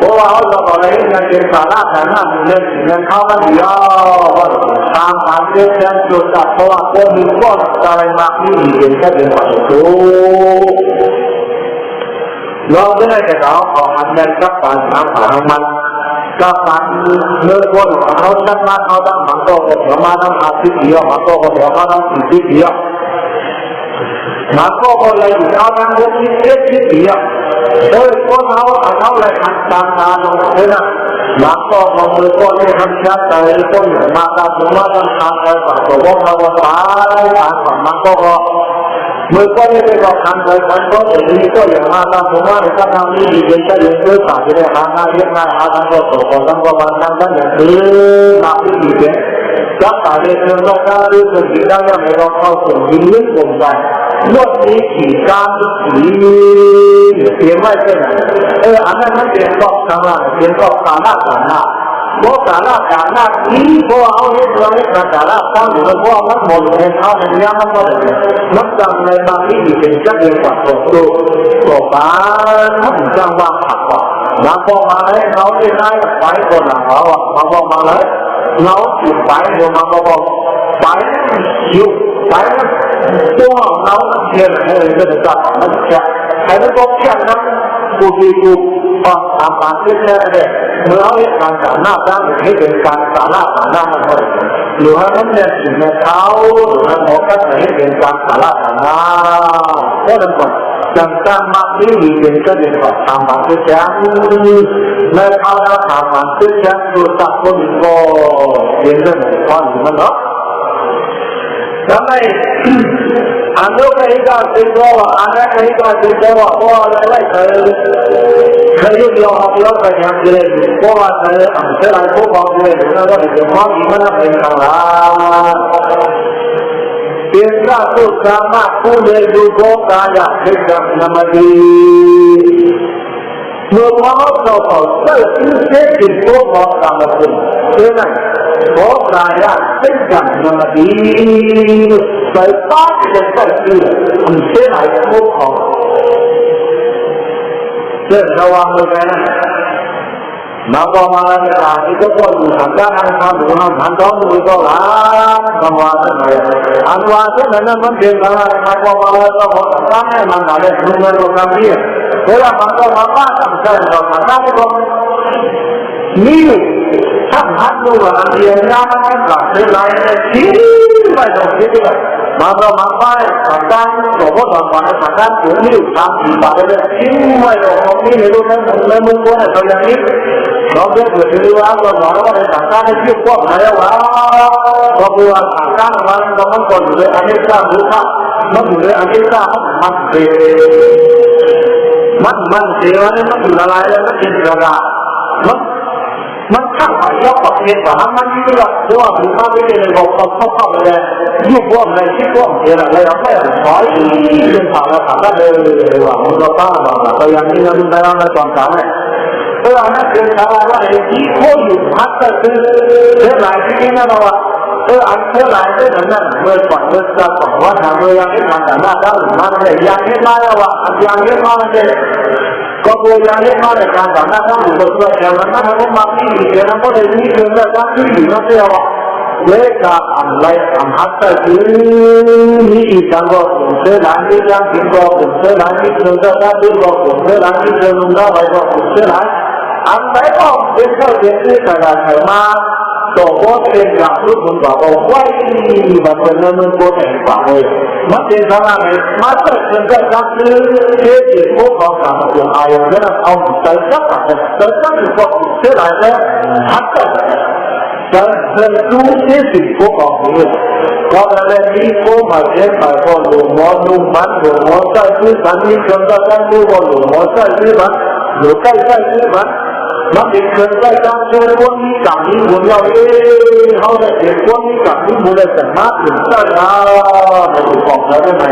ราะว่าเราก็เลยในเรื่องสาระฐานะมีเรื่องเงินเข้ามาเยอะว่าตามหาเรื่องแจ้งจุดจับเพราะว่าคนมีก้อนอะไรมาที่เป็นแค่เรื่องวัตถุเราไม่ได้แต่เราขอหันเงินกับการตามหามันกับการเนื้อคนเขาตั้งมาเขาตั้งมันก็เดี๋ยวมาตั้งอาทิตย์เดียวมันก็เดี๋ยวมาตั้งสี่เดียวมันก็เลยเอาตั้งหกสิบเจ็ดสิบเดียวโดยคนเขาเลยหันตามตาลงเลยนะมันก็มองดูคนที่ทำชัดใจคนมาตามดูมาตามทางไปฝั่งตัวพวกเราว่าตายทางฝั่งมันก็เมื่อคนที่เราทำโดยการก็อย่างนี้ก็อย่างมาตามดูมาในการทำนี้ดีเป็นจะเรียนรู้ต่างจะได้หาหน้าเรียนหน้าหาทางก็ต่อคนทั้งประมาณนั้นก็อย่างนี้มาที่ดีเป็นจับตาเรียนรู้ต้องการรู้สึกดีได้ยังไงเราเข้าสู่ยิ่งลึกลงไปยอดนี้ขี่การขี่เสียงไม่เป็นอันนั้นมันเป็นก็ทางล่างเป็นก็สาระฐานะเพราะสาระฐานะนี้เพราะเอาเรื่องเราเรื่องสาระตั้งอยู่เพราะมันหมดในเขาในนี้มันก็นับจำในบางที่เป็นจักรเรียนกว่าตัวตัวป้าถ้าถึงจังว่าขับว่าแล้วพอมาให้เขาได้ได้ไปคนหลังเขามาบอกมาเลยเราจุดไปเดี๋ยวมาบอกไปอยู่ไปตัวเราเขียนให้เลยก็จะจับมันจะใครไม่ต้องเขียนนะกูดีกูฟังตามการเขียนเลยเมื่อเอาการสาระด้านให้เป็นการสาระฐานะมันก็หรือว่ามันเนี่ยสิ่งในเขาหรือว่าหมอก็ให้เป็นการสาระฐานะเพราะนั้นก่อนจังการมาที่มีเป็นก็เป็นแบบตามการเขียนในเขาถ้าตามการเขียนดูสักคนก็เป็นเรื่องของมันเนาะทำไมอันนู้นใครก็ติดตัวอันนั้นใครก็ติดตัวเพราะอะไรเคยยุ่งยากเยอะไปอย่างเดียวเพราะว่าเธออะไรพวกเขาเลยแล้วก็เดี๋ยวมองอีกมันเป็นอะไรเป็นข้าศึกสามารถผู้เลี้ยงดูโคกายะเป็นการนำมาดีเมื่อมองเราเขาเชื่อเชื่อจิตโคกกรรมคุณเชื่อไหมโคกายะเป็นการนำมาดีใส่ป้าจะใส่ชื่อมันเชื่อไหนโคกของเชื่อระวังเลยนะมาบอกมาแล้วนะที่ทุกคนอยู่สังกัดทางดูน้ำหันท้องดูก็หลานบางวันเนี่ยอันวันที่นั้นมันเป็นอะไรมาบอกมาแล้วก็บอกตั้งให้มันอะไรดูเงินตรงนั้นที่เวลามันก็มาบ้านตั้งใจเรามาตั้งก็นี่ถ้าหัดดูว่าเรียนงานมันหลักเป็นไรที่ไม่ต้องคิดเลยมาก็มาบ้านตั้งตัวพวกเราบ้านตั้งตัวนี้ทำที่บ้านเลยที่ไม่ต้องมีในรูปนั้นในมุมคนอะไรอย่างนี้เราเกิดเรื่องว่าเราบอกว่าในสังกัดในที่พวกไหนว่าเราคือว่าสังกัดมันคนอยู่ในอเมริกาหรือว่ามันอยู่ในอเมริกามันเสียมันอยู่อะไรแล้วมันเป็นอะไรมันข้างไปยกประเทศว่ามันนี่ก็เพราะว่าถึงมาไม่ได้บอกเขาเลยยุบว่ามในที่ว่ามเดี๋ยวอะไรเราไม่ขออีกเรื่องข่าวเราถามได้เลยว่ามันก็ป้าว่าแต่อย่างนี้เราดูได้เราตอนกลางเนี่ยอันนั้นเป็นชาวบ้านที่โคอยู่พักก็คือเท่าไหร่ที่นั่นว่าอันเท่าไหร่ที่นั่นเมื่อก่อนเมื่อจะบอกว่าทำเมื่อยังไม่ทำแต่หน้าด้านมันเลยยังไม่มาแล้วว่ายังไม่มาเลยก็ตัวยังไม่มาเลยการแต่หน้าด้านอยู่ตัวเดียวนั้นมันก็มาที่เดียวนั้นก็เลยมีเรื่องแบบว่าที่อยู่นั่นเดียวเวลาอะไรหักก็คือมีอีกอย่างก็ผมเจอหลานที่ยังกินก็ผมเจอหลานที่เจอได้ดูก็ผมเจอหลานที่เจอนุ่งได้ก็ผมเจอหลานอันไหนก็เป็นข้อเสียที่กระดาษมาตัวโคตรเป็นอย่างรูปมันบอกว่าไว้แบบเป็นเงินโคตรแห่งความเลยมันเป็นสาระไหนมาเกิดเป็นการซื้อเชื่อจิตพวกเขาสามารถยังไงเนี่ยเอาใจจับอยู่ก็เชื่ออะไรเนี่ยทักกันจะรู้ที่สิ่งพวกเขาเนี่ยก็เลยมีพวกมาเชื่อไปก็หลงมันหลงมันใจคือสันนิษฐานกันดูว่าหลงมันใจคือมันหลงใจคือมันเป็นเกิดได้จากเชื่อคนนี้กับนี้คนเราเขาได้เห็นคนนี้กับนี้คนได้แต่มาถึงได้ไม่ถูกบอกแล้วได้ไหม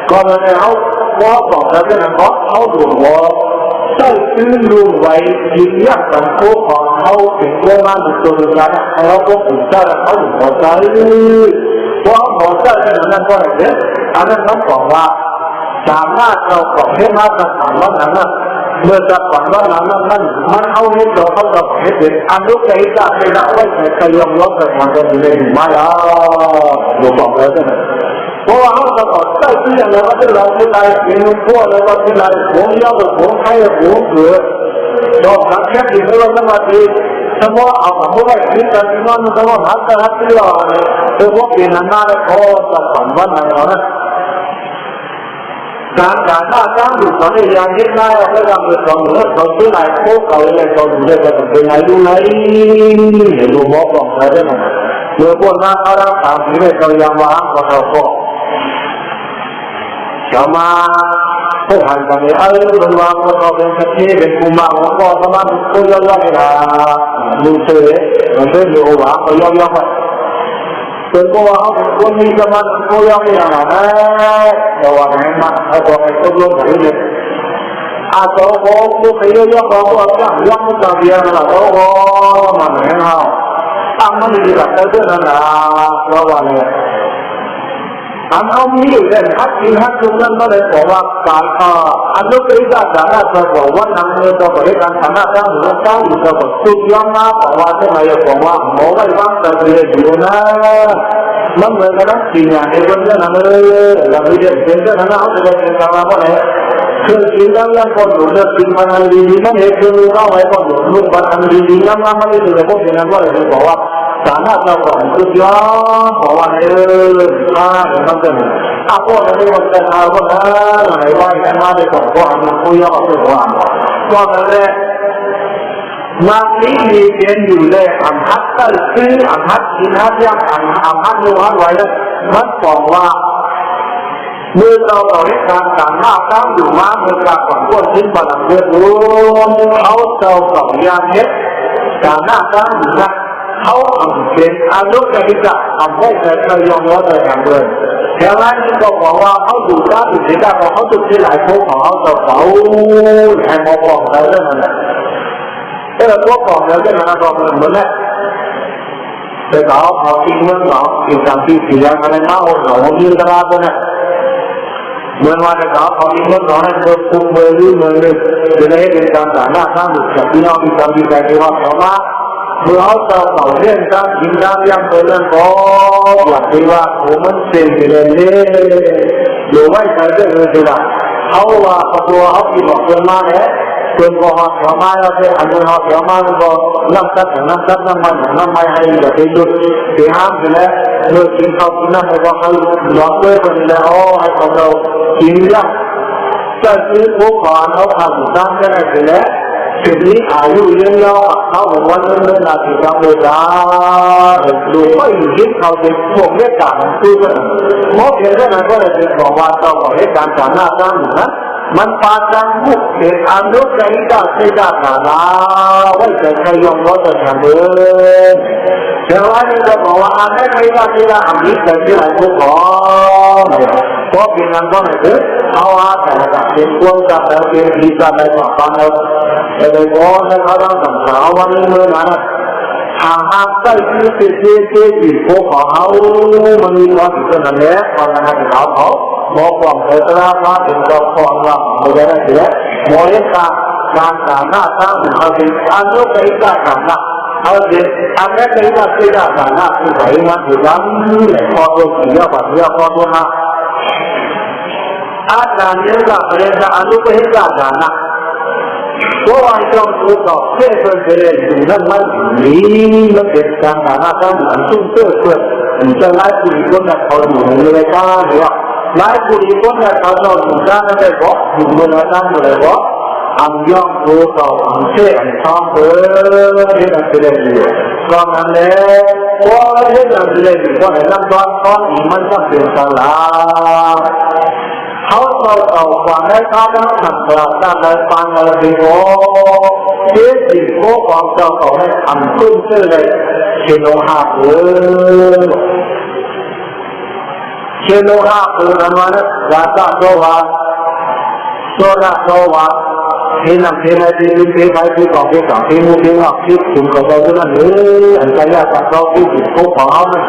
ก็เลยเขาบอกแล้วได้ไหมเขาดูว่าใช่ซื้อดูไว้ยิงยักษ์กับพวกของเขาถึงเรื่องนั้นตัวนั้นเขาก็ถึงได้เขาถึงหัวใจเพราะหัวใจนั้นก็อย่างนี้อันนั้นต้องบอกว่าสามารถเราบอกให้มาตรฐานว่านั้น เมื่อจับฝันว่านั้นมันเอาเห็นเราเข้ากับเห็นอันรู้ใจจะไม่ได้ไว้ในขยมล้อมแต่มันจะอยู่ในมาแล้วหลวงบอกแล้วใช่ไหมเพราะว่าเขาจะต่อใจที่อย่างเราที่เราที่ไรเป็นพวกเราที่ไรผมยาวผมใครผมเกิดดอกนักแค่ที่เราต้องมาดีสมมติเอาผมไปคิดกันที่นั่นสมมติหักกันหักที่เราเนี่ยคือพวกเป็นนั้นได้พอจะฝันว่าไหนเราเนี่ยการหน้าตั้งอยู่ตอนนี้ยังยึดได้แล้วก็มีความรู้สึกที่ไหนพวกเขาเลยเขาดูได้ว่าเป็นไหนดูไหนเห็นรูปบอกบอกได้ไหมเมื่อพวกนั้นเขารับตามที่เขายังวางก็เขาก็จะมาพวกหันกันเนี่ยเป็นวางก็เขาเป็นสักทีเป็นภูมิของก็สามารถคุยย่อยๆได้ดูเฉยมันเป็นอยู่วางก็ย่อยๆเป็นเพราะว่าเขาเป็นคนมีสมาธิเขายังไม่อย่างนั้นแต่ว่าแม่มาเขาบอกให้ตกลงกันเลยอาโต้บอกลูกให้ยกบอกว่ายังไม่ทำเบียร์นะโต้บอกมันเห็นเขาตั้งมันดีกับเจ้านั่นนะเพราะว่าเนี่ยอันเอามีอยู่เลยฮักกินฮักจุ่มนั่นก็เลยบอกว่าการอันลูกไอ้ด้านนั้นจะบอกว่านั่งเรือจะบริการฐานะตั้งหรือตั้งอยู่จะบอกสุดยอดนะบอกว่าที่ไหนบอกว่าหมอไม่ว่างแต่เรียนอยู่นะมันเหมือนกันจริงอย่างในวันนั้นเลยเราไม่ได้เป็นเรื่องนั้นเขาจะเป็นการว่าอะไรคือจริงแล้วยังคนอยู่เรื่องจริงมันดีมันเห็นคือเราไว้คนอยู่ลูกมันดีๆยังไม่ได้ดูเลยพวกนั้นว่าเลยบอกว่าฐานะเราก่อนสุดยอดบอกว่าเนี่ยมันเป็นพวกนั้นมันเป็นอะไรพวกนั้นอะไรว่ากันมาได้ก่อนพวกมันคุยยอดสุดว่าพวกนั้นเลยมาที่มีเกณฑ์อยู่เลยอันฮัตต์คืออันฮัตต์กินฮัตต์ยังอันฮัตต์ดูฮัตต์ไว้เลยมันบอกว่าเมื่อเราต่อเหตุการณ์ต่างหน้าตั้งอยู่มาเมื่อการก่อนพวกทิ้งบาลังเดือดรู้เขาเจ้าสองยามเฮ็ดต่างหน้าตั้งอยู่นะเขาเป็นอนุกรรมการทำให้แต่เคยยอมรับในการเมืองแต่ว่าที่เขาบอกว่าเขาดูด้านอื่นได้เพราะเขาจุดที่หลายพวกของเขาต่อเขาแห่งมองบอกเราเรื่องนั้นพวกของเราเรื่องนั้นก็เหมือนนั้นแต่เขาเอาทิ้งเรื่องของกิจกรรมที่เสียอะไรมาโอ้โหยืนตลาดเนี่ยเมื่อวันเขาเอาทิ้งเรื่องของให้ตัวคุมเบอร์ยื่นเงินเลยจะได้เป็นการสร้างหน้าสร้างบุคคลที่น้องมีการดีใจที่ว่าเขามาเมื่อเขาต่อเรื่องการกินการยังเป็นเรื่องของหลักที่ว่าผมมันเสี่ยงไปเลยหรือไม่ใช่เรื่องเลยที่ว่าเขาว่าตัวเขาที่บอกเกินมาเนี่ยเกินกว่าเขามาแล้วที่อันนั้นเขามาก็น้ำซัดน้ำมันให้แบบที่จุดที่ห้ามไปแล้วเมื่อกินเขากินน้ำไปก็เขาหลอกด้วยคนแล้วให้ของเรากินแล้วจะซื้อพวกของเขาทำน้ำได้ไปแล้วสิ่งนี้อายุยืนยาวเขาบอกว่าเรื่องนาทีทำเลยจ้าดูไม่คิดเขาเป็นพวกเล็กต่างคือหมอเพียงแค่นั้นก็เลยเป็นบอกว่าต้องบอกให้การฐานะตั้งนะมันปาจังมุกเป็นอนุใจได้ใช้ได้ฐานะไว้ใจใครยอมรับจะทำเลยแต่ว่านี่ก็บอกว่าอันนี้ไม่ได้ที่ละอันนี้แต่ที่ไหนพวกของเพราะเป็นนั้นก็ไม่ถึงเอาแต่ละเป็นพวกกับเป็นดีกันในฝั่งฟังเราแต่ในก้อนในเขาต้องสั่งสาววันนี้เลยนะหากใกล้ที่เป็นเจ๊จีพวกของเขามันมีความสุขนั่นแหละความนั้นเป็นเขาบอกความเสถียรภาพเป็นตัวความว่าไม่ได้เสียมองเห็นการฐานะตั้งเขาเป็นอนุกรรมการฐานะเขาเป็นอันนี้เป็นว่าที่ได้ฐานะที่ไหนมาถึงนั้นพอตัวกี่ยอดแบบนี้พอตัวนะอาจารย์เนี่ยก็เป็นอนุกรรมการฐานะตัวไอ้เจ้าตัวก็เพื่อเพื่ออยู่นั่นมันนี่มันเป็นการฐานะตั้งอันสุ่มเพื่อจะไล่ผู้หญิงคนนั้นเขาอยู่ในเลยก็หรือว่าไล่ผู้หญิงคนนั้นเขาเราอยู่ด้านนั้นเลยก็อยู่บนนั้นเลยก็อันย่อมตัวเขาอันเชื่ออันชอบที่นั่นเป็นอยู่ก็นั่นแหละว่าที่นั่นเป็นอยู่ก็ในนั้นตอนนี้มันต้องเป็นสังลาเขาเอาความได้เขาต้องทำกลางด้านในฟังอะไรดีโอ้เจ๊สิโก้ของเจ้าของให้ทำขึ้นชื่อเลยเชโนฮาเชโนฮานั้นว่าเนี่ยราชาโซวาโซราโซวาเห็นน้ำเทนอะไรที่เป็นไปที่ก่อที่สองที่มูที่ว่าที่คุณกับเราด้วยนั่นอันใจยากกับเราที่สิโก้ของเขาเนี่ย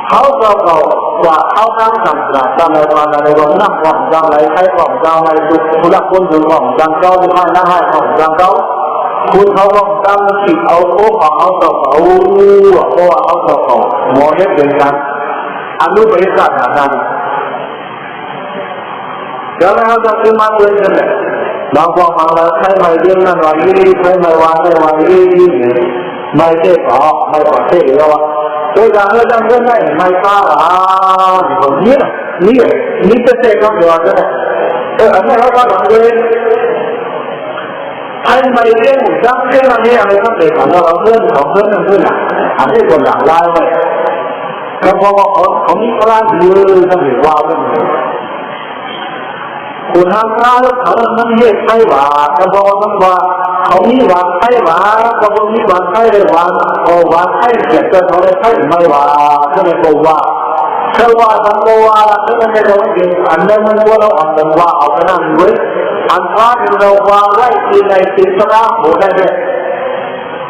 เ เขาก็ว่าเขาตั้งคำสั่งตามในวันในวันนั่งของจังไรใช้ของจังไรสุขุลักคนถึงของจังเจ้าที่ให้นั่งให้ของจังเจ้าคุณเขาต้องตั้งจิตเอาโค้ของเขาต่อเขาเพราะว่าเขาต่อเขาหมอเฮ็ดเป็นกันอนุบริษัทนั้นแล้วเราจะซื้อมาด้วยกันเลยบางคนมาแล้วใช้ไม่เรื่องนั้นวันนี้ใช้ไม่วันนี้วันนี้ไม่เท่ต่อไม่ต่อเท่แล้วว่าโดยการเรื่องนั้นไม่ป้าคนนี่จะเท่ก็เดี๋ยวจะอันนี้เราก็ต้องด้วยใช้ไม่เรื่องจังเรื่องนี้อะไรก็เท่ของเราเรื่องของเรื่องนั้นด้วยนะอันนี้คนหลังไล่ไว้แล้วพอเขามีพลังยืนก็ถือว่าเป็นคุณทำงานแล้วเขาต้องเฮ็ดให้ว่าแต่พอต้องว่าเขามีหวังให้ว่าเขาบ่มีหวังให้ได้ว่าหวังให้เกิดเขาได้ให้ไม่ว่าก็ไม่บอกว่าเชื่อว่าทั้งว่าแล้วไม่ได้จริงอันนั้นมันว่าเราอันนั้นว่าเอาไปนั่นด้วยอันท้าที่เราว่าไว้ที่ในสิ่งสร้างหัวได้เนี่ย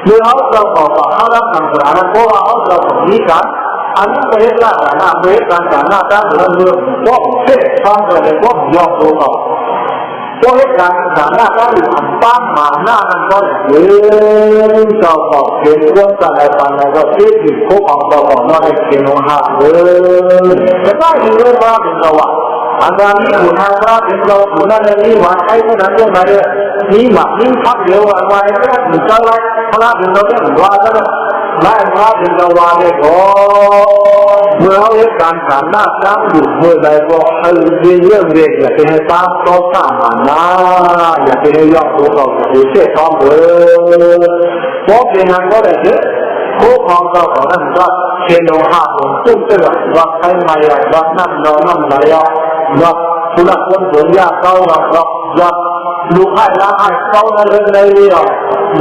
เมื่อเขาเราบอกว่าเขารับคำสั่งนั้นเพราะว่าเขาเรามีการอันนี้เป็นเรื่องหน้าเวการการหน้าตั้งเรื่องว่าเชื่อฟังเลยว่ายอมรู้เขาเพราะเหตุการณ์การหน้าตั้งอยู่อันตั้งมาหน้านั้นก็เจ้าบอกเกี่ยวกับอะไรปัญหาก็ที่ที่เขาเอาเราบอกว่าให้เกี่ยวกับแต่ก็อีกเรื่องว่าเป็นเราอ่ะอันนั้นนี่คุณทางเราเป็นเราคุณนั่นนี่ว่าใครคนนั้นก็มาเนี่ยนี่หมักนี่พักเดียวอะไรเนี่ยถึงจะไรเพราะเป็นเราเป็นว่าแล้วไม่พระเป็นเราว่าเนี่ยก็เมื่อเหตุการณ์การหน้าตั้งอยู่เมื่อใดก็ให้เรื่องเด็กอย่าเป็นให้ตั้งโต๊ะสร้างมันนะอย่าเป็นให้ยอดตัวเราอย่าเป็นเชื่อท้องเลยเพราะเป็นงานก็ได้เยอะโค้ของเราของนั้นว่าเชียนโนห้าคนตุ้มเตือนว่าใครไม่ว่านั่นน้องนั่นอะไรว่าผู้หลักคนส่วนยากเขาว่าลูกให้ละให้เขานั่นเลย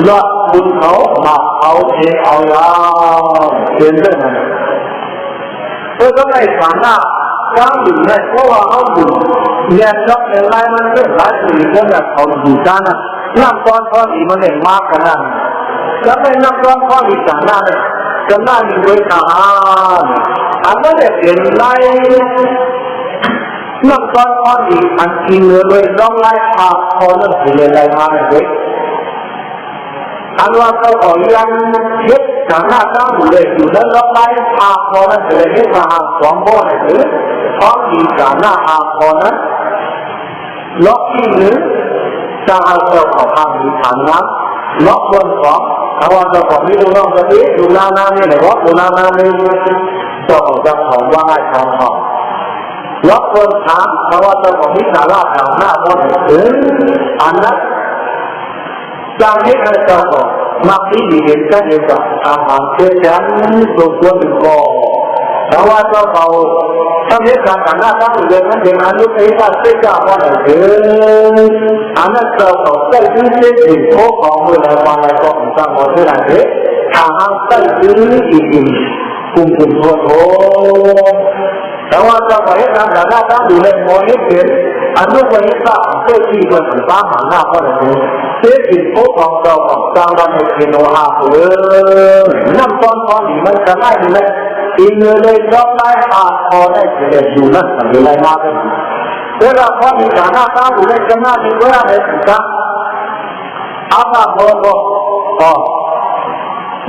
ว่าบุญเขามาเอาเองเอายาเป็นเรื่องนั้นก็ในฐานะการอยู่ในเพราะว่าเขาอยู่เนี่ยชอบในไลน์มันเป็นหลายสิ่งที่แบบเขาอยู่ด้านนั้นนักการข้อนี้มันเองมากขนาดแล้วในนักการข้อนี้ขนาดเนี่ยขนาดนี้ด้วยทหารอันนั้นเป็นไลน์นักการข้อนี้อันที่เนื้อเลยต้องไล่ขาคนนั้นเป็นไลน์มาเลยอันว่าเขาขอยังเฮ็ดจากหน้าตั้งอยู่เลยอยู่แล้วรับไล่อาพอนั้นจะเฮ็ดมาสองบ่อหรือท้องดีจากหน้าอาพอนั้นล็อกที่หรือจะเอาเจ้าของทางมีฐานน้ำล็อกบนของถ้าว่าเจ้าของนี้ดูน้องจะดีดูหน้านี่ไหนว่าดูหน้านี่เจ้าของจะของว่าให้ทางหอกล็อกบนฐานถ้าว่าเจ้าของนี้สาระทางหน้าบนถึงอันนั้นจางให้เจ้าของมักที่เห็นกันเองกับอาหารเชื่อฉันส่วนตัวหนึ่งก็แต่ว่าเจ้าเขาถ้าเหตุการณ์หน้าตั้งอยู่เลยนั้นเป็นอนุสัยว่าเจ้าว่าอะไรอันนั้นเจ้าเขาได้ซื้อเส้นถึงโค้ของเมื่อไรวันไรก็ของจังหวัดที่ไหนทางห้างได้ซื้ออีกกลุ่มทั่วโลกแต่ว่าเจ้าเขาเหตุการณ์หน้าตั้งอยู่เลยมองเห็นเป็นอนุสัยว่าเจ้าที่มันถึงบ้านหน้าก็เลยเสียสิ่งโค้ของเราของจังหวัดในเขตโนฮาน้ำต้นข้อนี้มันจะได้ไหมอีกเลยรับได้อาพอได้เกิดอยู่นั่นเป็นอะไรมากเลยเวลาพอมีฐานะตั้งอยู่ในจังหวัดนี้ก็ได้ถึงกันอาภาพก็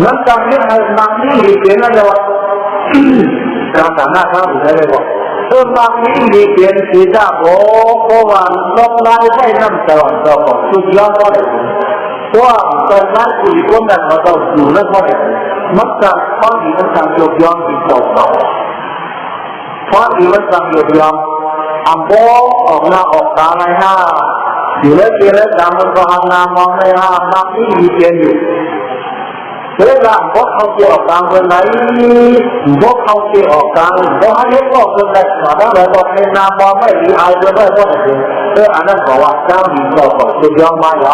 นั่นการที่ให้นำนี่เปลี่ยนอะไรวะการฐานะตั้งอยู่ได้วะบางนี้มีเปลี่ยนสีดาโบเพราะว่าลงลายได้น้ำตลอดเราบอกสุดยอดเลยว่าตอนนั้นคุยคนนั้นมาต้องอยู่นั่นก็ได้มักจะข้อดีมันทำยกย่องอีกต่อไปข้อดีมันทำยกย่องอัมโบออกหน้าออกตาในห้าอยู่แล้วเกี่ยวกับดังมันก็หันหน้ามองในห้านักที่มีเกียรติอยู่เวลาพวกเขาเกี่ยวกับคนไหนพวกเขาเกี่ยวกับพวกเขาเรียกว่าคนไหนมาแล้วเราบอกในนามมองไม่ดีอายด้วยก็ได้อันนั้นบอกว่าเจ้าหญิงเราบอกสุดยอดมากเลย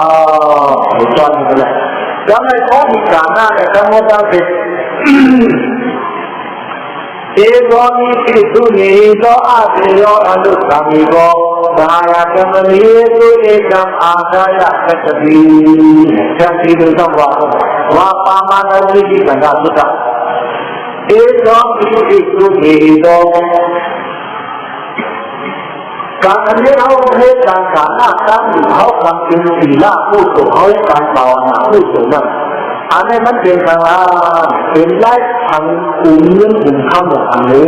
ไอ้จอนนี่แหละแล้วในข้อมีการหน้าในทั้งหมดทั้งสิ้นเอโกนิสิตุนิโตอาเตโยอนุสามิโกดายะกัมมิตุเอกัมอาดายะกัจจิแค่ที่ดูต้องว่าปามานาวิจิกันดาสุตะ เอตองอิติสุเอตองการอันนี้เขาเรียกการฐานะตั้งอยู่เขาทำเป็นศีลผู้สูงเขาเรียกการภาวนาผู้สูงนั่นอันนี้มันเป็นการเป็นไล่ทางอุ้มเงินอุ้มคำของอันนี้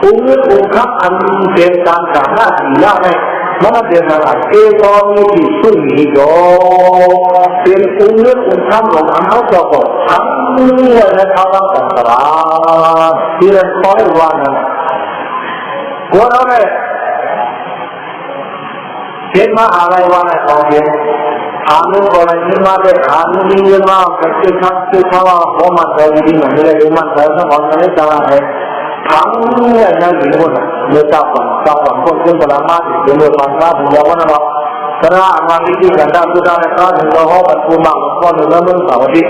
อุ้มเงินอุ้มคำอันเป็นการฐานะศีลเนี่ยมันเป็นอะไรเอตองอิติสุเอตองเป็นอุ้มเงินอุ้มคำของอันเขาจะบอกทั้งเนี่ยนะครับว่าสังสารที่เราคอยว่านั่นว่าเราเนี่ยเห็นมาอะไรวะเนี่ยตอนเย็นถามนึกอะไรนี่มาได้ถามนี่เรื่องว่าคือเขาว่าเขามาเจอดีเหมือนเลยมันเจอสักวันนี้จะอะไรถามเนี่ยยังอยู่คนเมื่อจับวันคนซึ่งประมาทอยู่ในปัญหาถึงแล้วนะว่าคณะมาวิธีการทำตัวได้ก็ถึงเราห้องประชุมมาก็หนึ่งเรื่องสาวดี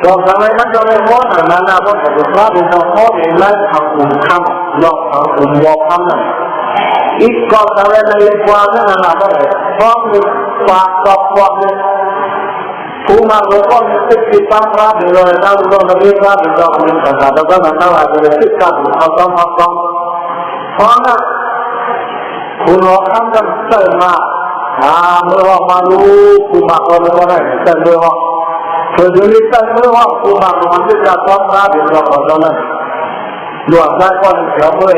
เราทำไมมันจะไม่พ้นนั้นนะเพราะแต่พระเป็นเราพ้นในไล่ทำอุ่นคำหลอกทำอุ่นวอกคำนั่นอีกก็ทำไมในความนั้นนะเพราะเพราะมีปากกับความนี้ผู้มาเราก็มีสิทธิ์ตั้งพระเป็นเราเราต้องเรียกพระเป็นเราเป็นภาษาเราก็นั่งนั่งอะไรเป็นสิทธิ์การเอาต้องเพราะนั้นคุณหลอกคำกันเติมมาเมื่อว่ามารู้ผู้มาเราไม่ได้เติมด้วยว่าคือจุลิตันเมื่อว่าผู้มามันจะจับต้องพระเป็นเราของเรานั้นหลวงพ่อก็เขียนว่า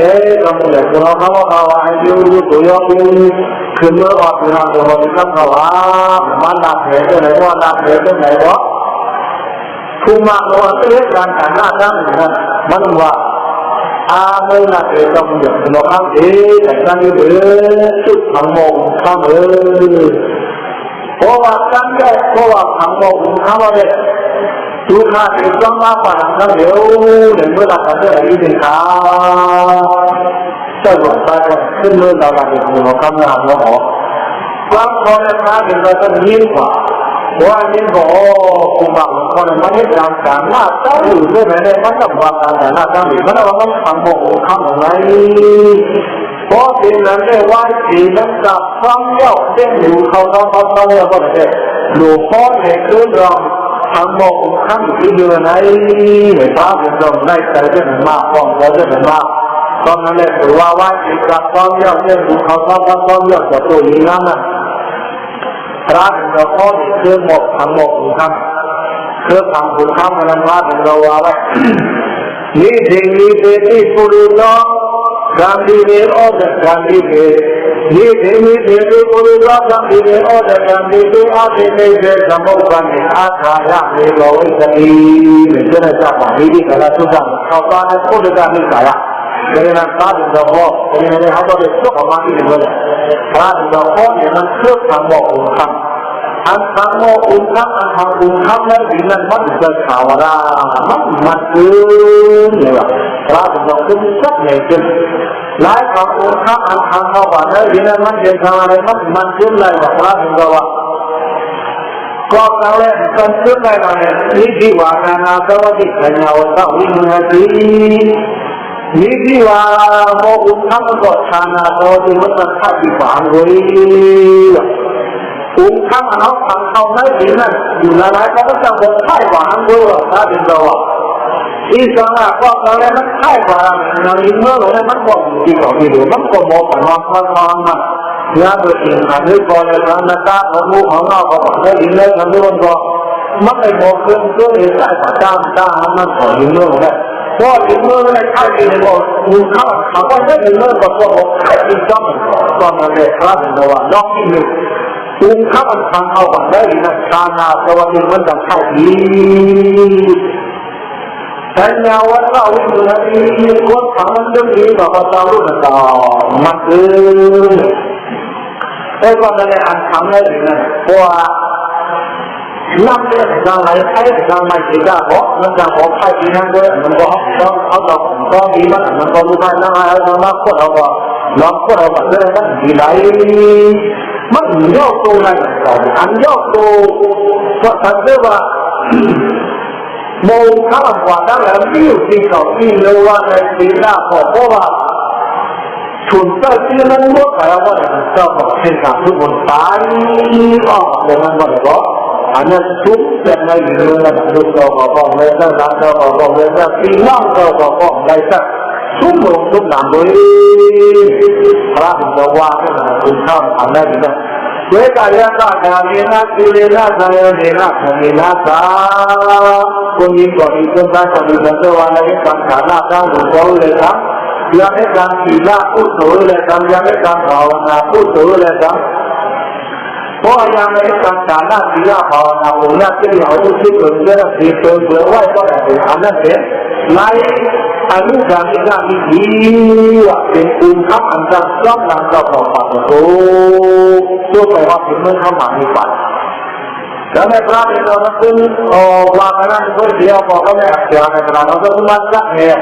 เราไม่ได้เราเขาว่าเขาให้ดูตัวยกคือเมื่อว่าเป็นเราเราเป็นคำเขาว่ามันนักเหตุไหนว่านักเหตุไหนวะผู้มาเราเรียกการฐานะตั้งนั้นมันว่าไม่นักเหตุต้องอย่างเราข้ามแต่การนี้จุดทางมองข้ามเพราะว่าการแก้เพราะว่าทางมองข้ามว่าเนี่ยทุกข์ที่ต้องมาผ่านกันเดี๋ยวเมื่อเราทำได้อีกหนึ่งครั้งจะหลงไปขึ้นเมื่อเราได้ถึงเราทำงานแล้วหรอบางคนนะครับเป็นเราต้องยิ้มกว่าว่ายิ้มก็คุณบางคนมันไม่ทำการหน้าตั้งอยู่ด้วยไหมเนี่ยมันต้องวางการหน้าตั้งอยู่มันเราต้องทำโมโหข้ามของไหนเพราะสิ่งนั้นได้ว่าสิ่งนั้นกับความยากเส้นอยู่เขาต้องเรียกว่าอะไรหลวงพ่อในคืนเราทำโมโหข้ามที่เดือนไหนในภาพเป็นตรงได้ใจจะเป็นมากความเราจะเป็นมากตอนนั้นเลยถือว่าสิ่งกับความยากเส้นอยู่เขาต้องยากจะตัวนี้นั่นน่ะพระเป็นเราพ่อที่เครื่องหมกทำโมโหข้ามเครื่องทำบุญข้ามนั้นว่าเป็นเราว่าไว้นี่สิ่งนี้เป็นที่ผู้รู้น้องการดีเวออดการดีเวนี่สิ่งนี้เป็นที่ผู้รู้น้องการดีเวออดการดีเวอาเทเนเจสมุปนิอาคายะเมโลวิสนีเหมือนเจ้าหน้าที่ป่านี้ที่กำลังทุกอย่างเขาตอนนี้พูดถึงการนิสัยดังนั้นพระเป็นเราพ่อดังนั้นเขาต้องเรียกพวกออกมาที่หนึ่งเลยพระเป็นเราพ่อเนี่ยมันเครื่องทำบอกอุ่นคำอันทำบอกอุ่นคำอันทำอุ่นคำนั้นสิ่งนั้นมันจะข่าวรามันเนี่ยพระเป็นเราขึ้นสักเนี่ยขึ้นหลายคำอุ่นคำอันทำเขาว่าเนี่ยสิ่งนั้นมันเป็นอะไรมันขึ้นเลยว่าพระเป็นเราว่าก็เขาเลยกันขึ้นเลยนะเนี่ยนี่ที่ว่านานาสวัสดิ์ขยาวต้องวิมุขตินี่ที่ว่าโมกุขังก็ชนะโตที่มันจะฆ่าที่ฝังไว้กุขังเอาขังเขาไม่ดีนั่นอยู่ในนั้นเขาก็จะบอกฆ่าฝังไว้ว่าถ้าเป็นเราอีสังหารก็เราเลยมันฆ่าฝังเราอินเมื่อเราเลยมันบอกที่เขาไม่รู้มันก็บอกว่ามันมันยาตัวเองอันนี้ก็เลยทำนักการของลูกของเราก็บอกได้อินเลยทำด้วยมันก็มันไม่บอกเรื่องตัวเองได้ประจำได้มันขออินเมื่อเลยเพราะอินเมื่อเลยฆ่าอินบอกมึงฆ่าเขาก็ได้อินเมื่อก็บอกฆ่าอินจ้องตอนนั้นเลยพระเป็นว่าน้องอินเลยมึงฆ่ามันทำเอาแบบได้อินนะชาณาสวัสดิ์มันจะฆ่าอินแต่ยาวันเราอินเลยคนทำมันเรื่องนี้แบบว่าเรารู้กันต่อมันแต่ก็ไม่ได้อันทำได้ดีนะเพราะว่านักเรียนทางไหนใครทางไหนที่จะบอกมันจะบอกใครที่นั่นด้วยมันก็เขาก็ดีมันก็รู้ได้นะอะไรทางนั้นก็เราก็ลองก็เราแบบเรื่องนั้นดีไหนมันยกตัวนั่นอันยกตัวก็ทำได้ว่าโมข้ามกว่านั้นแล้วที่อยู่ที่เขาที่เรียกว่าในปีหน้าเพราะว่าส่วนเจ้าที่นั้นรู้แต่ว่าเจ้าบอกเช่นกับทุกคนตายออกจากนั้นก็เลยบอก อันนั้นทุกจะไม่เหลือแล้วทุกเราก็ไม่ได้รักเราก็ไม่ได้ปีนั่งเราก็ไม่ได้ทุกลงทุกหลังเลยพระพุทธว่าคุณข้ามอันนั้นนะเวทายาตาดามีนาสิเลนะสายเนนะขมินาสาคนยิ่งกว่าอีกคนได้คนอื่นจะว่าอะไรกันฐานะตั้งหลวงพ่อเลยครับยังไม่การศีลพูดถึงเลยครับยังไม่การภาวนาพูดถึงเลยครับเพราะยังไม่การฐานะศีลภาวนาองค์นั้นที่เราต้องคิดถึงเรื่องที่ตัวเบื่อไว้ก็ได้อันนั้นเป็นในอนุสาวรีย์ที่ดีว่าเป็นคุณคำอันตรายต้องนำเราออกมาโอ้ตัวไปว่าเป็นเมื่อเข้ามาในฝันแล้วในพระเป็นเราซึ่งว่ากันนั้นก็เดียวบอกก็ไม่อาจจะในเราต้องมาสักเนี่ย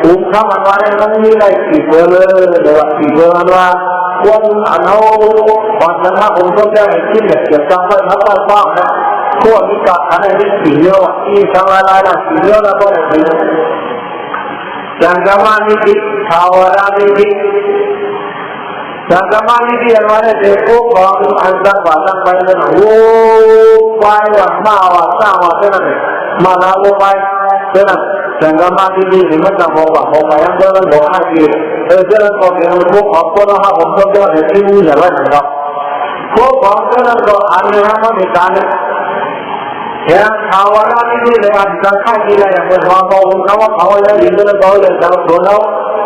คุณคำอันว่าเนี่ยมันมีอะไรกี่เบอร์เลยเดี๋ยวกี่เบอร์ว่าคนอันเอาวันนั้นถ้าผมต้องได้ที่เนี่ยจะจำไว้ทั้งบ้านนะพวกนี้กับอะไรนี่สี่เดียวที่ทำอะไรนะสี่เดียวแล้วก็ได้จังกมานิธิภาวนานิธิจังกมานิธิอะไรเนี่ยเด็กพวกของอันตรายว่าตั้งไปเลยโอ้ไปว่ามาว่าสร้างว่าเท่านั้นมาแล้วไปเท่านั้นจังกมานิธินี่มันจะบอกว่าบอกไปยังเดินบอกให้ดีเท่านั้นก็เป็นพวกของคนละห้าผมก็จะได้ที่นี่อะไรนะครับพวกของเท่านั้นก็อันนี้นะมันมีการyang kawalan ini dengan jangka nilai yang berlaku, kalau kawalan ini dengan kawalan dalam dono,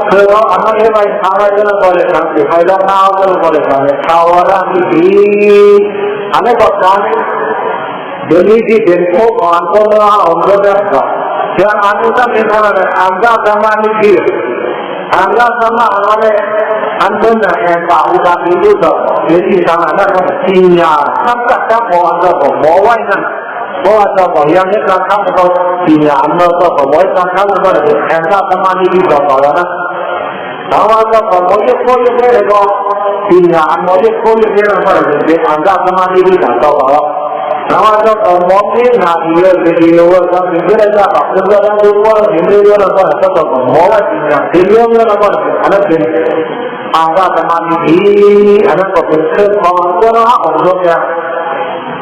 kalau anak ini baik kawalan dengan kawalan nanti, kalau kawalan kawalan kawalan ini, anak kawalan jadi di bentuk kawalan orang berada, yang anutan misalnya anda sama ini, anda sama anak anda yang kawalan itu tu, jadi sama anak sinyal, sampai kamu anda bawa ini. เพราะว่าเจ้าของยังนี้การทำเราสี่อย่างเราก็ขโมยการทำเราเนี่ยแทนที่สมาธิที่เราต่อแล้วนะแต่ว่าเจ้าของยังโค้ยไม่ได้ก็สี่อย่างเรายังโค้ยไม่ได้ก็เป็นอันดับสมาธิที่เราต่อแล้วแต่ว่าเจ้าของมองที่หน้าที่เราเป็นที่เราทำเป็นอะไรก็แบบเราทำดูว่าเห็นด้วยเราก็เจ้าของมองว่าสี่อย่างสี่อย่างเราก็อันนั้นเป็นอันดับสมาธิที่อันนั้นก็เป็นเครื่องของเราของเราเนี่ย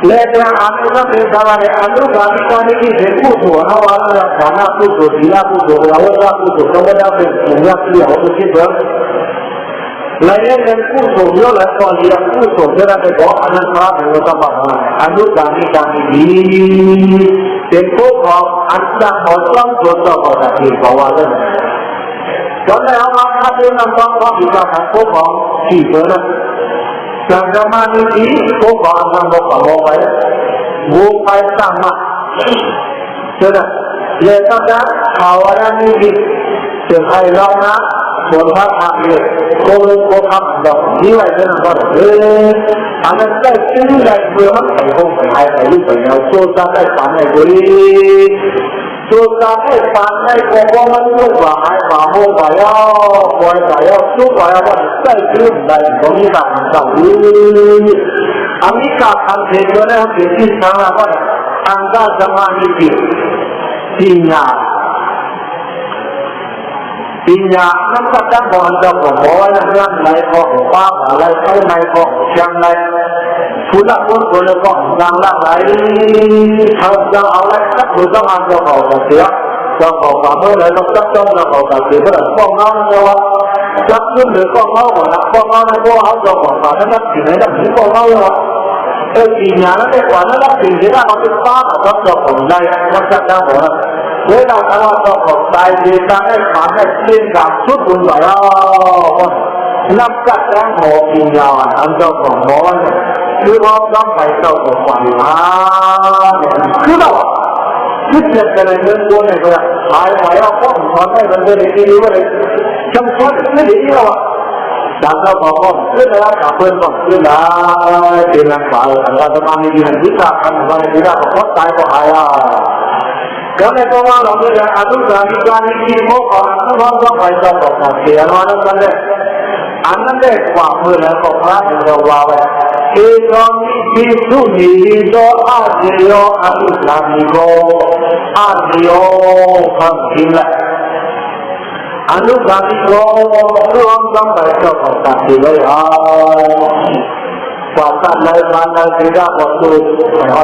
लेकिन आने का बेचारा है अनुगामी करने की हेतु तो होना वाला खाना कुछ हो दिया कुछ हो रहा कुछ हो समझा फिर दुनिया की हो तो किस बार लेकिन कुछ हो जो लगता है ये कुछ हो जरा के बहुत अनंत खराब होता है अनुगामी करने की देखो आप अच्छा मौसम जोता होता है बावला जब हम आप नंबर का विचार को हम की बनाจังกมานิธิพวกเราทำบอกไปวูไปสร้างมาเจ้าเลี้ยงกันภาวนานิธิจะให้เรานะบนพระธรรมเลยโกงโกทำดอกนี่ไว้เจ้าก็อันนั้นได้ชื่อได้เพื่อมันใส่คงใส่ให้ใส่ลูกใส่เอาโจทย์ได้ฝันให้บุรีโจทย์ได้ฝันให้โกงมันลูกว่าให้มาโมกายาปล่อยกายาลูกกายาว่าได้ชื่อได้ตรงนี้ต่างกันอเมริกาทำเทศนาเป็นที่สร้างว่าอันดับสมาธิปัญญานั่นก็จะบอกอันดับของว่าเรื่องไหนก็ว่าอะไรเข้าไหนก็ช่างไหนผู้ละคนคนละก็ต่างละไหนเขาจะเอาอะไรสักคนต้องมาจะบอกกันเสียจะบอกว่าเมื่อไหร่ต้องจับจ้องจะบอกกันเสียเมื่อไหร่ก็เงาเนี่ยว่าจับขึ้นหรือก็เงาก่อนนะก็เงาในพวกเขาจะบอกว่าถ้านักสิ่งไหนนักสิ่งก็เงาเนี่ยว่าสิ่งอย่างนั้นได้กว่านั้นนักสิ่งที่เราเป็นฟ้าเราจะของได้นักจับจ้องของเราเวลาเราจะของใจดีจะให้ฝันให้เล่นกับชุดบุญไหวนับจับจ้องของสิ่งอย่างอันเจ้าของหมอเนี่ยคือเราต้องไปเจ้าของฝันมาคือเราคิดจะอะไรเรื่องตัวไหนก็ได้หายไปเอาข้อมูลให้มันเป็นที่รู้ว่าเลยจำชัดไม่ดีเราดังเราบอกว่าเรื่องอะไรกับเพื่อนบอกเรื่องอะไรเป็นหลักฐานอันว่าจะมาในที่นั้นวิชาการว่าในที่นั้นก็ตายก็หายแล้วในตัวเราเนี่ยอนุสาวรีย์การที่พวกเราต้องไปเจ้าของเสียมาแล้วกันเลยอันนั้นได้ความเมื่อแล้วก็พระเราว่าไว้เอตอนนี้ที่สุนีโตอาเจียอนุสาวรีย์โกอาเจียคำพิมพ์ละอนุสาวรีย์โกรวมต้องไปเจ้าของเสียเลย กว่าการในการในที่ได้ก็คือ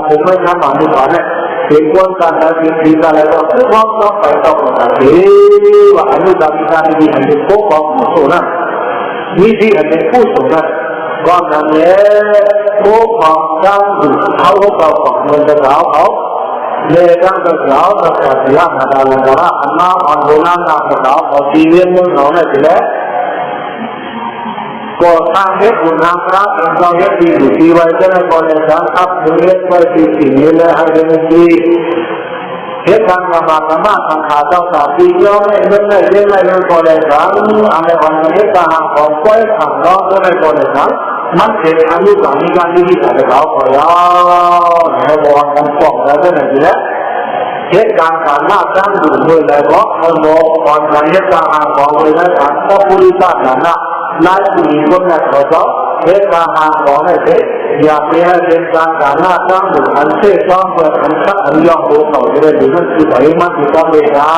ผมไม่ทำมาที่ผ่านเนี่ยเป็นคนการในที่อะไรก็คือว่าต้องไปต้องการที่ว่าอนุสาวรีย์ที่อันเป็นผู้ของผู้ส่งนั้นวิธีอันเป็นผู้ส่งนั้นว่านั่นแหละผู้ของตั้งอยู่เขาเขาของเงินจะเขาในการจะเขาจะเสียหายอะไรนะอันนั้นอันโบราณนะเขาชีวิตมันเขาเนี่ยทีแรกก็ทางเฮ็ดบุญทางพระเป็นเราเฮ็ดดีอยู่ที่ไว้จะได้ก่อนเลยครับทับถึงเฮ็ดไว้ที่สิ่งนี้เลยให้เป็นดีเฮ็ดทางละมาธรรมะทางขาเจ้าสาวดีเยอะไม่เล่นไม่เล่นไม่เล่นก่อนเลยครับอะไรวันนี้ทางของก้อยทางร้องก็ได้ก่อนเลยครับมันเป็นอนุสาวรีย์การที่จะเราขอยาวในวันนั้นฟ้องแล้วนั่นแหละเหตุการณ์การหน้าตั้งอยู่ด้วยเลยเพราะเขาบอกก่อนการเหตุการณ์ของเลยนะการก็ผู้ริษัทนั้นนะนายผู้หญิงคนนั้นเขาบอกเหตุการณ์ของเนี่ยเด็กอยากให้เหตุการณ์การหน้าตั้งอยู่อันเชื่อต้องเปิดอันชักอันยอมโดนเขาจะได้ดูนั่นคือไปมันคือการเวลา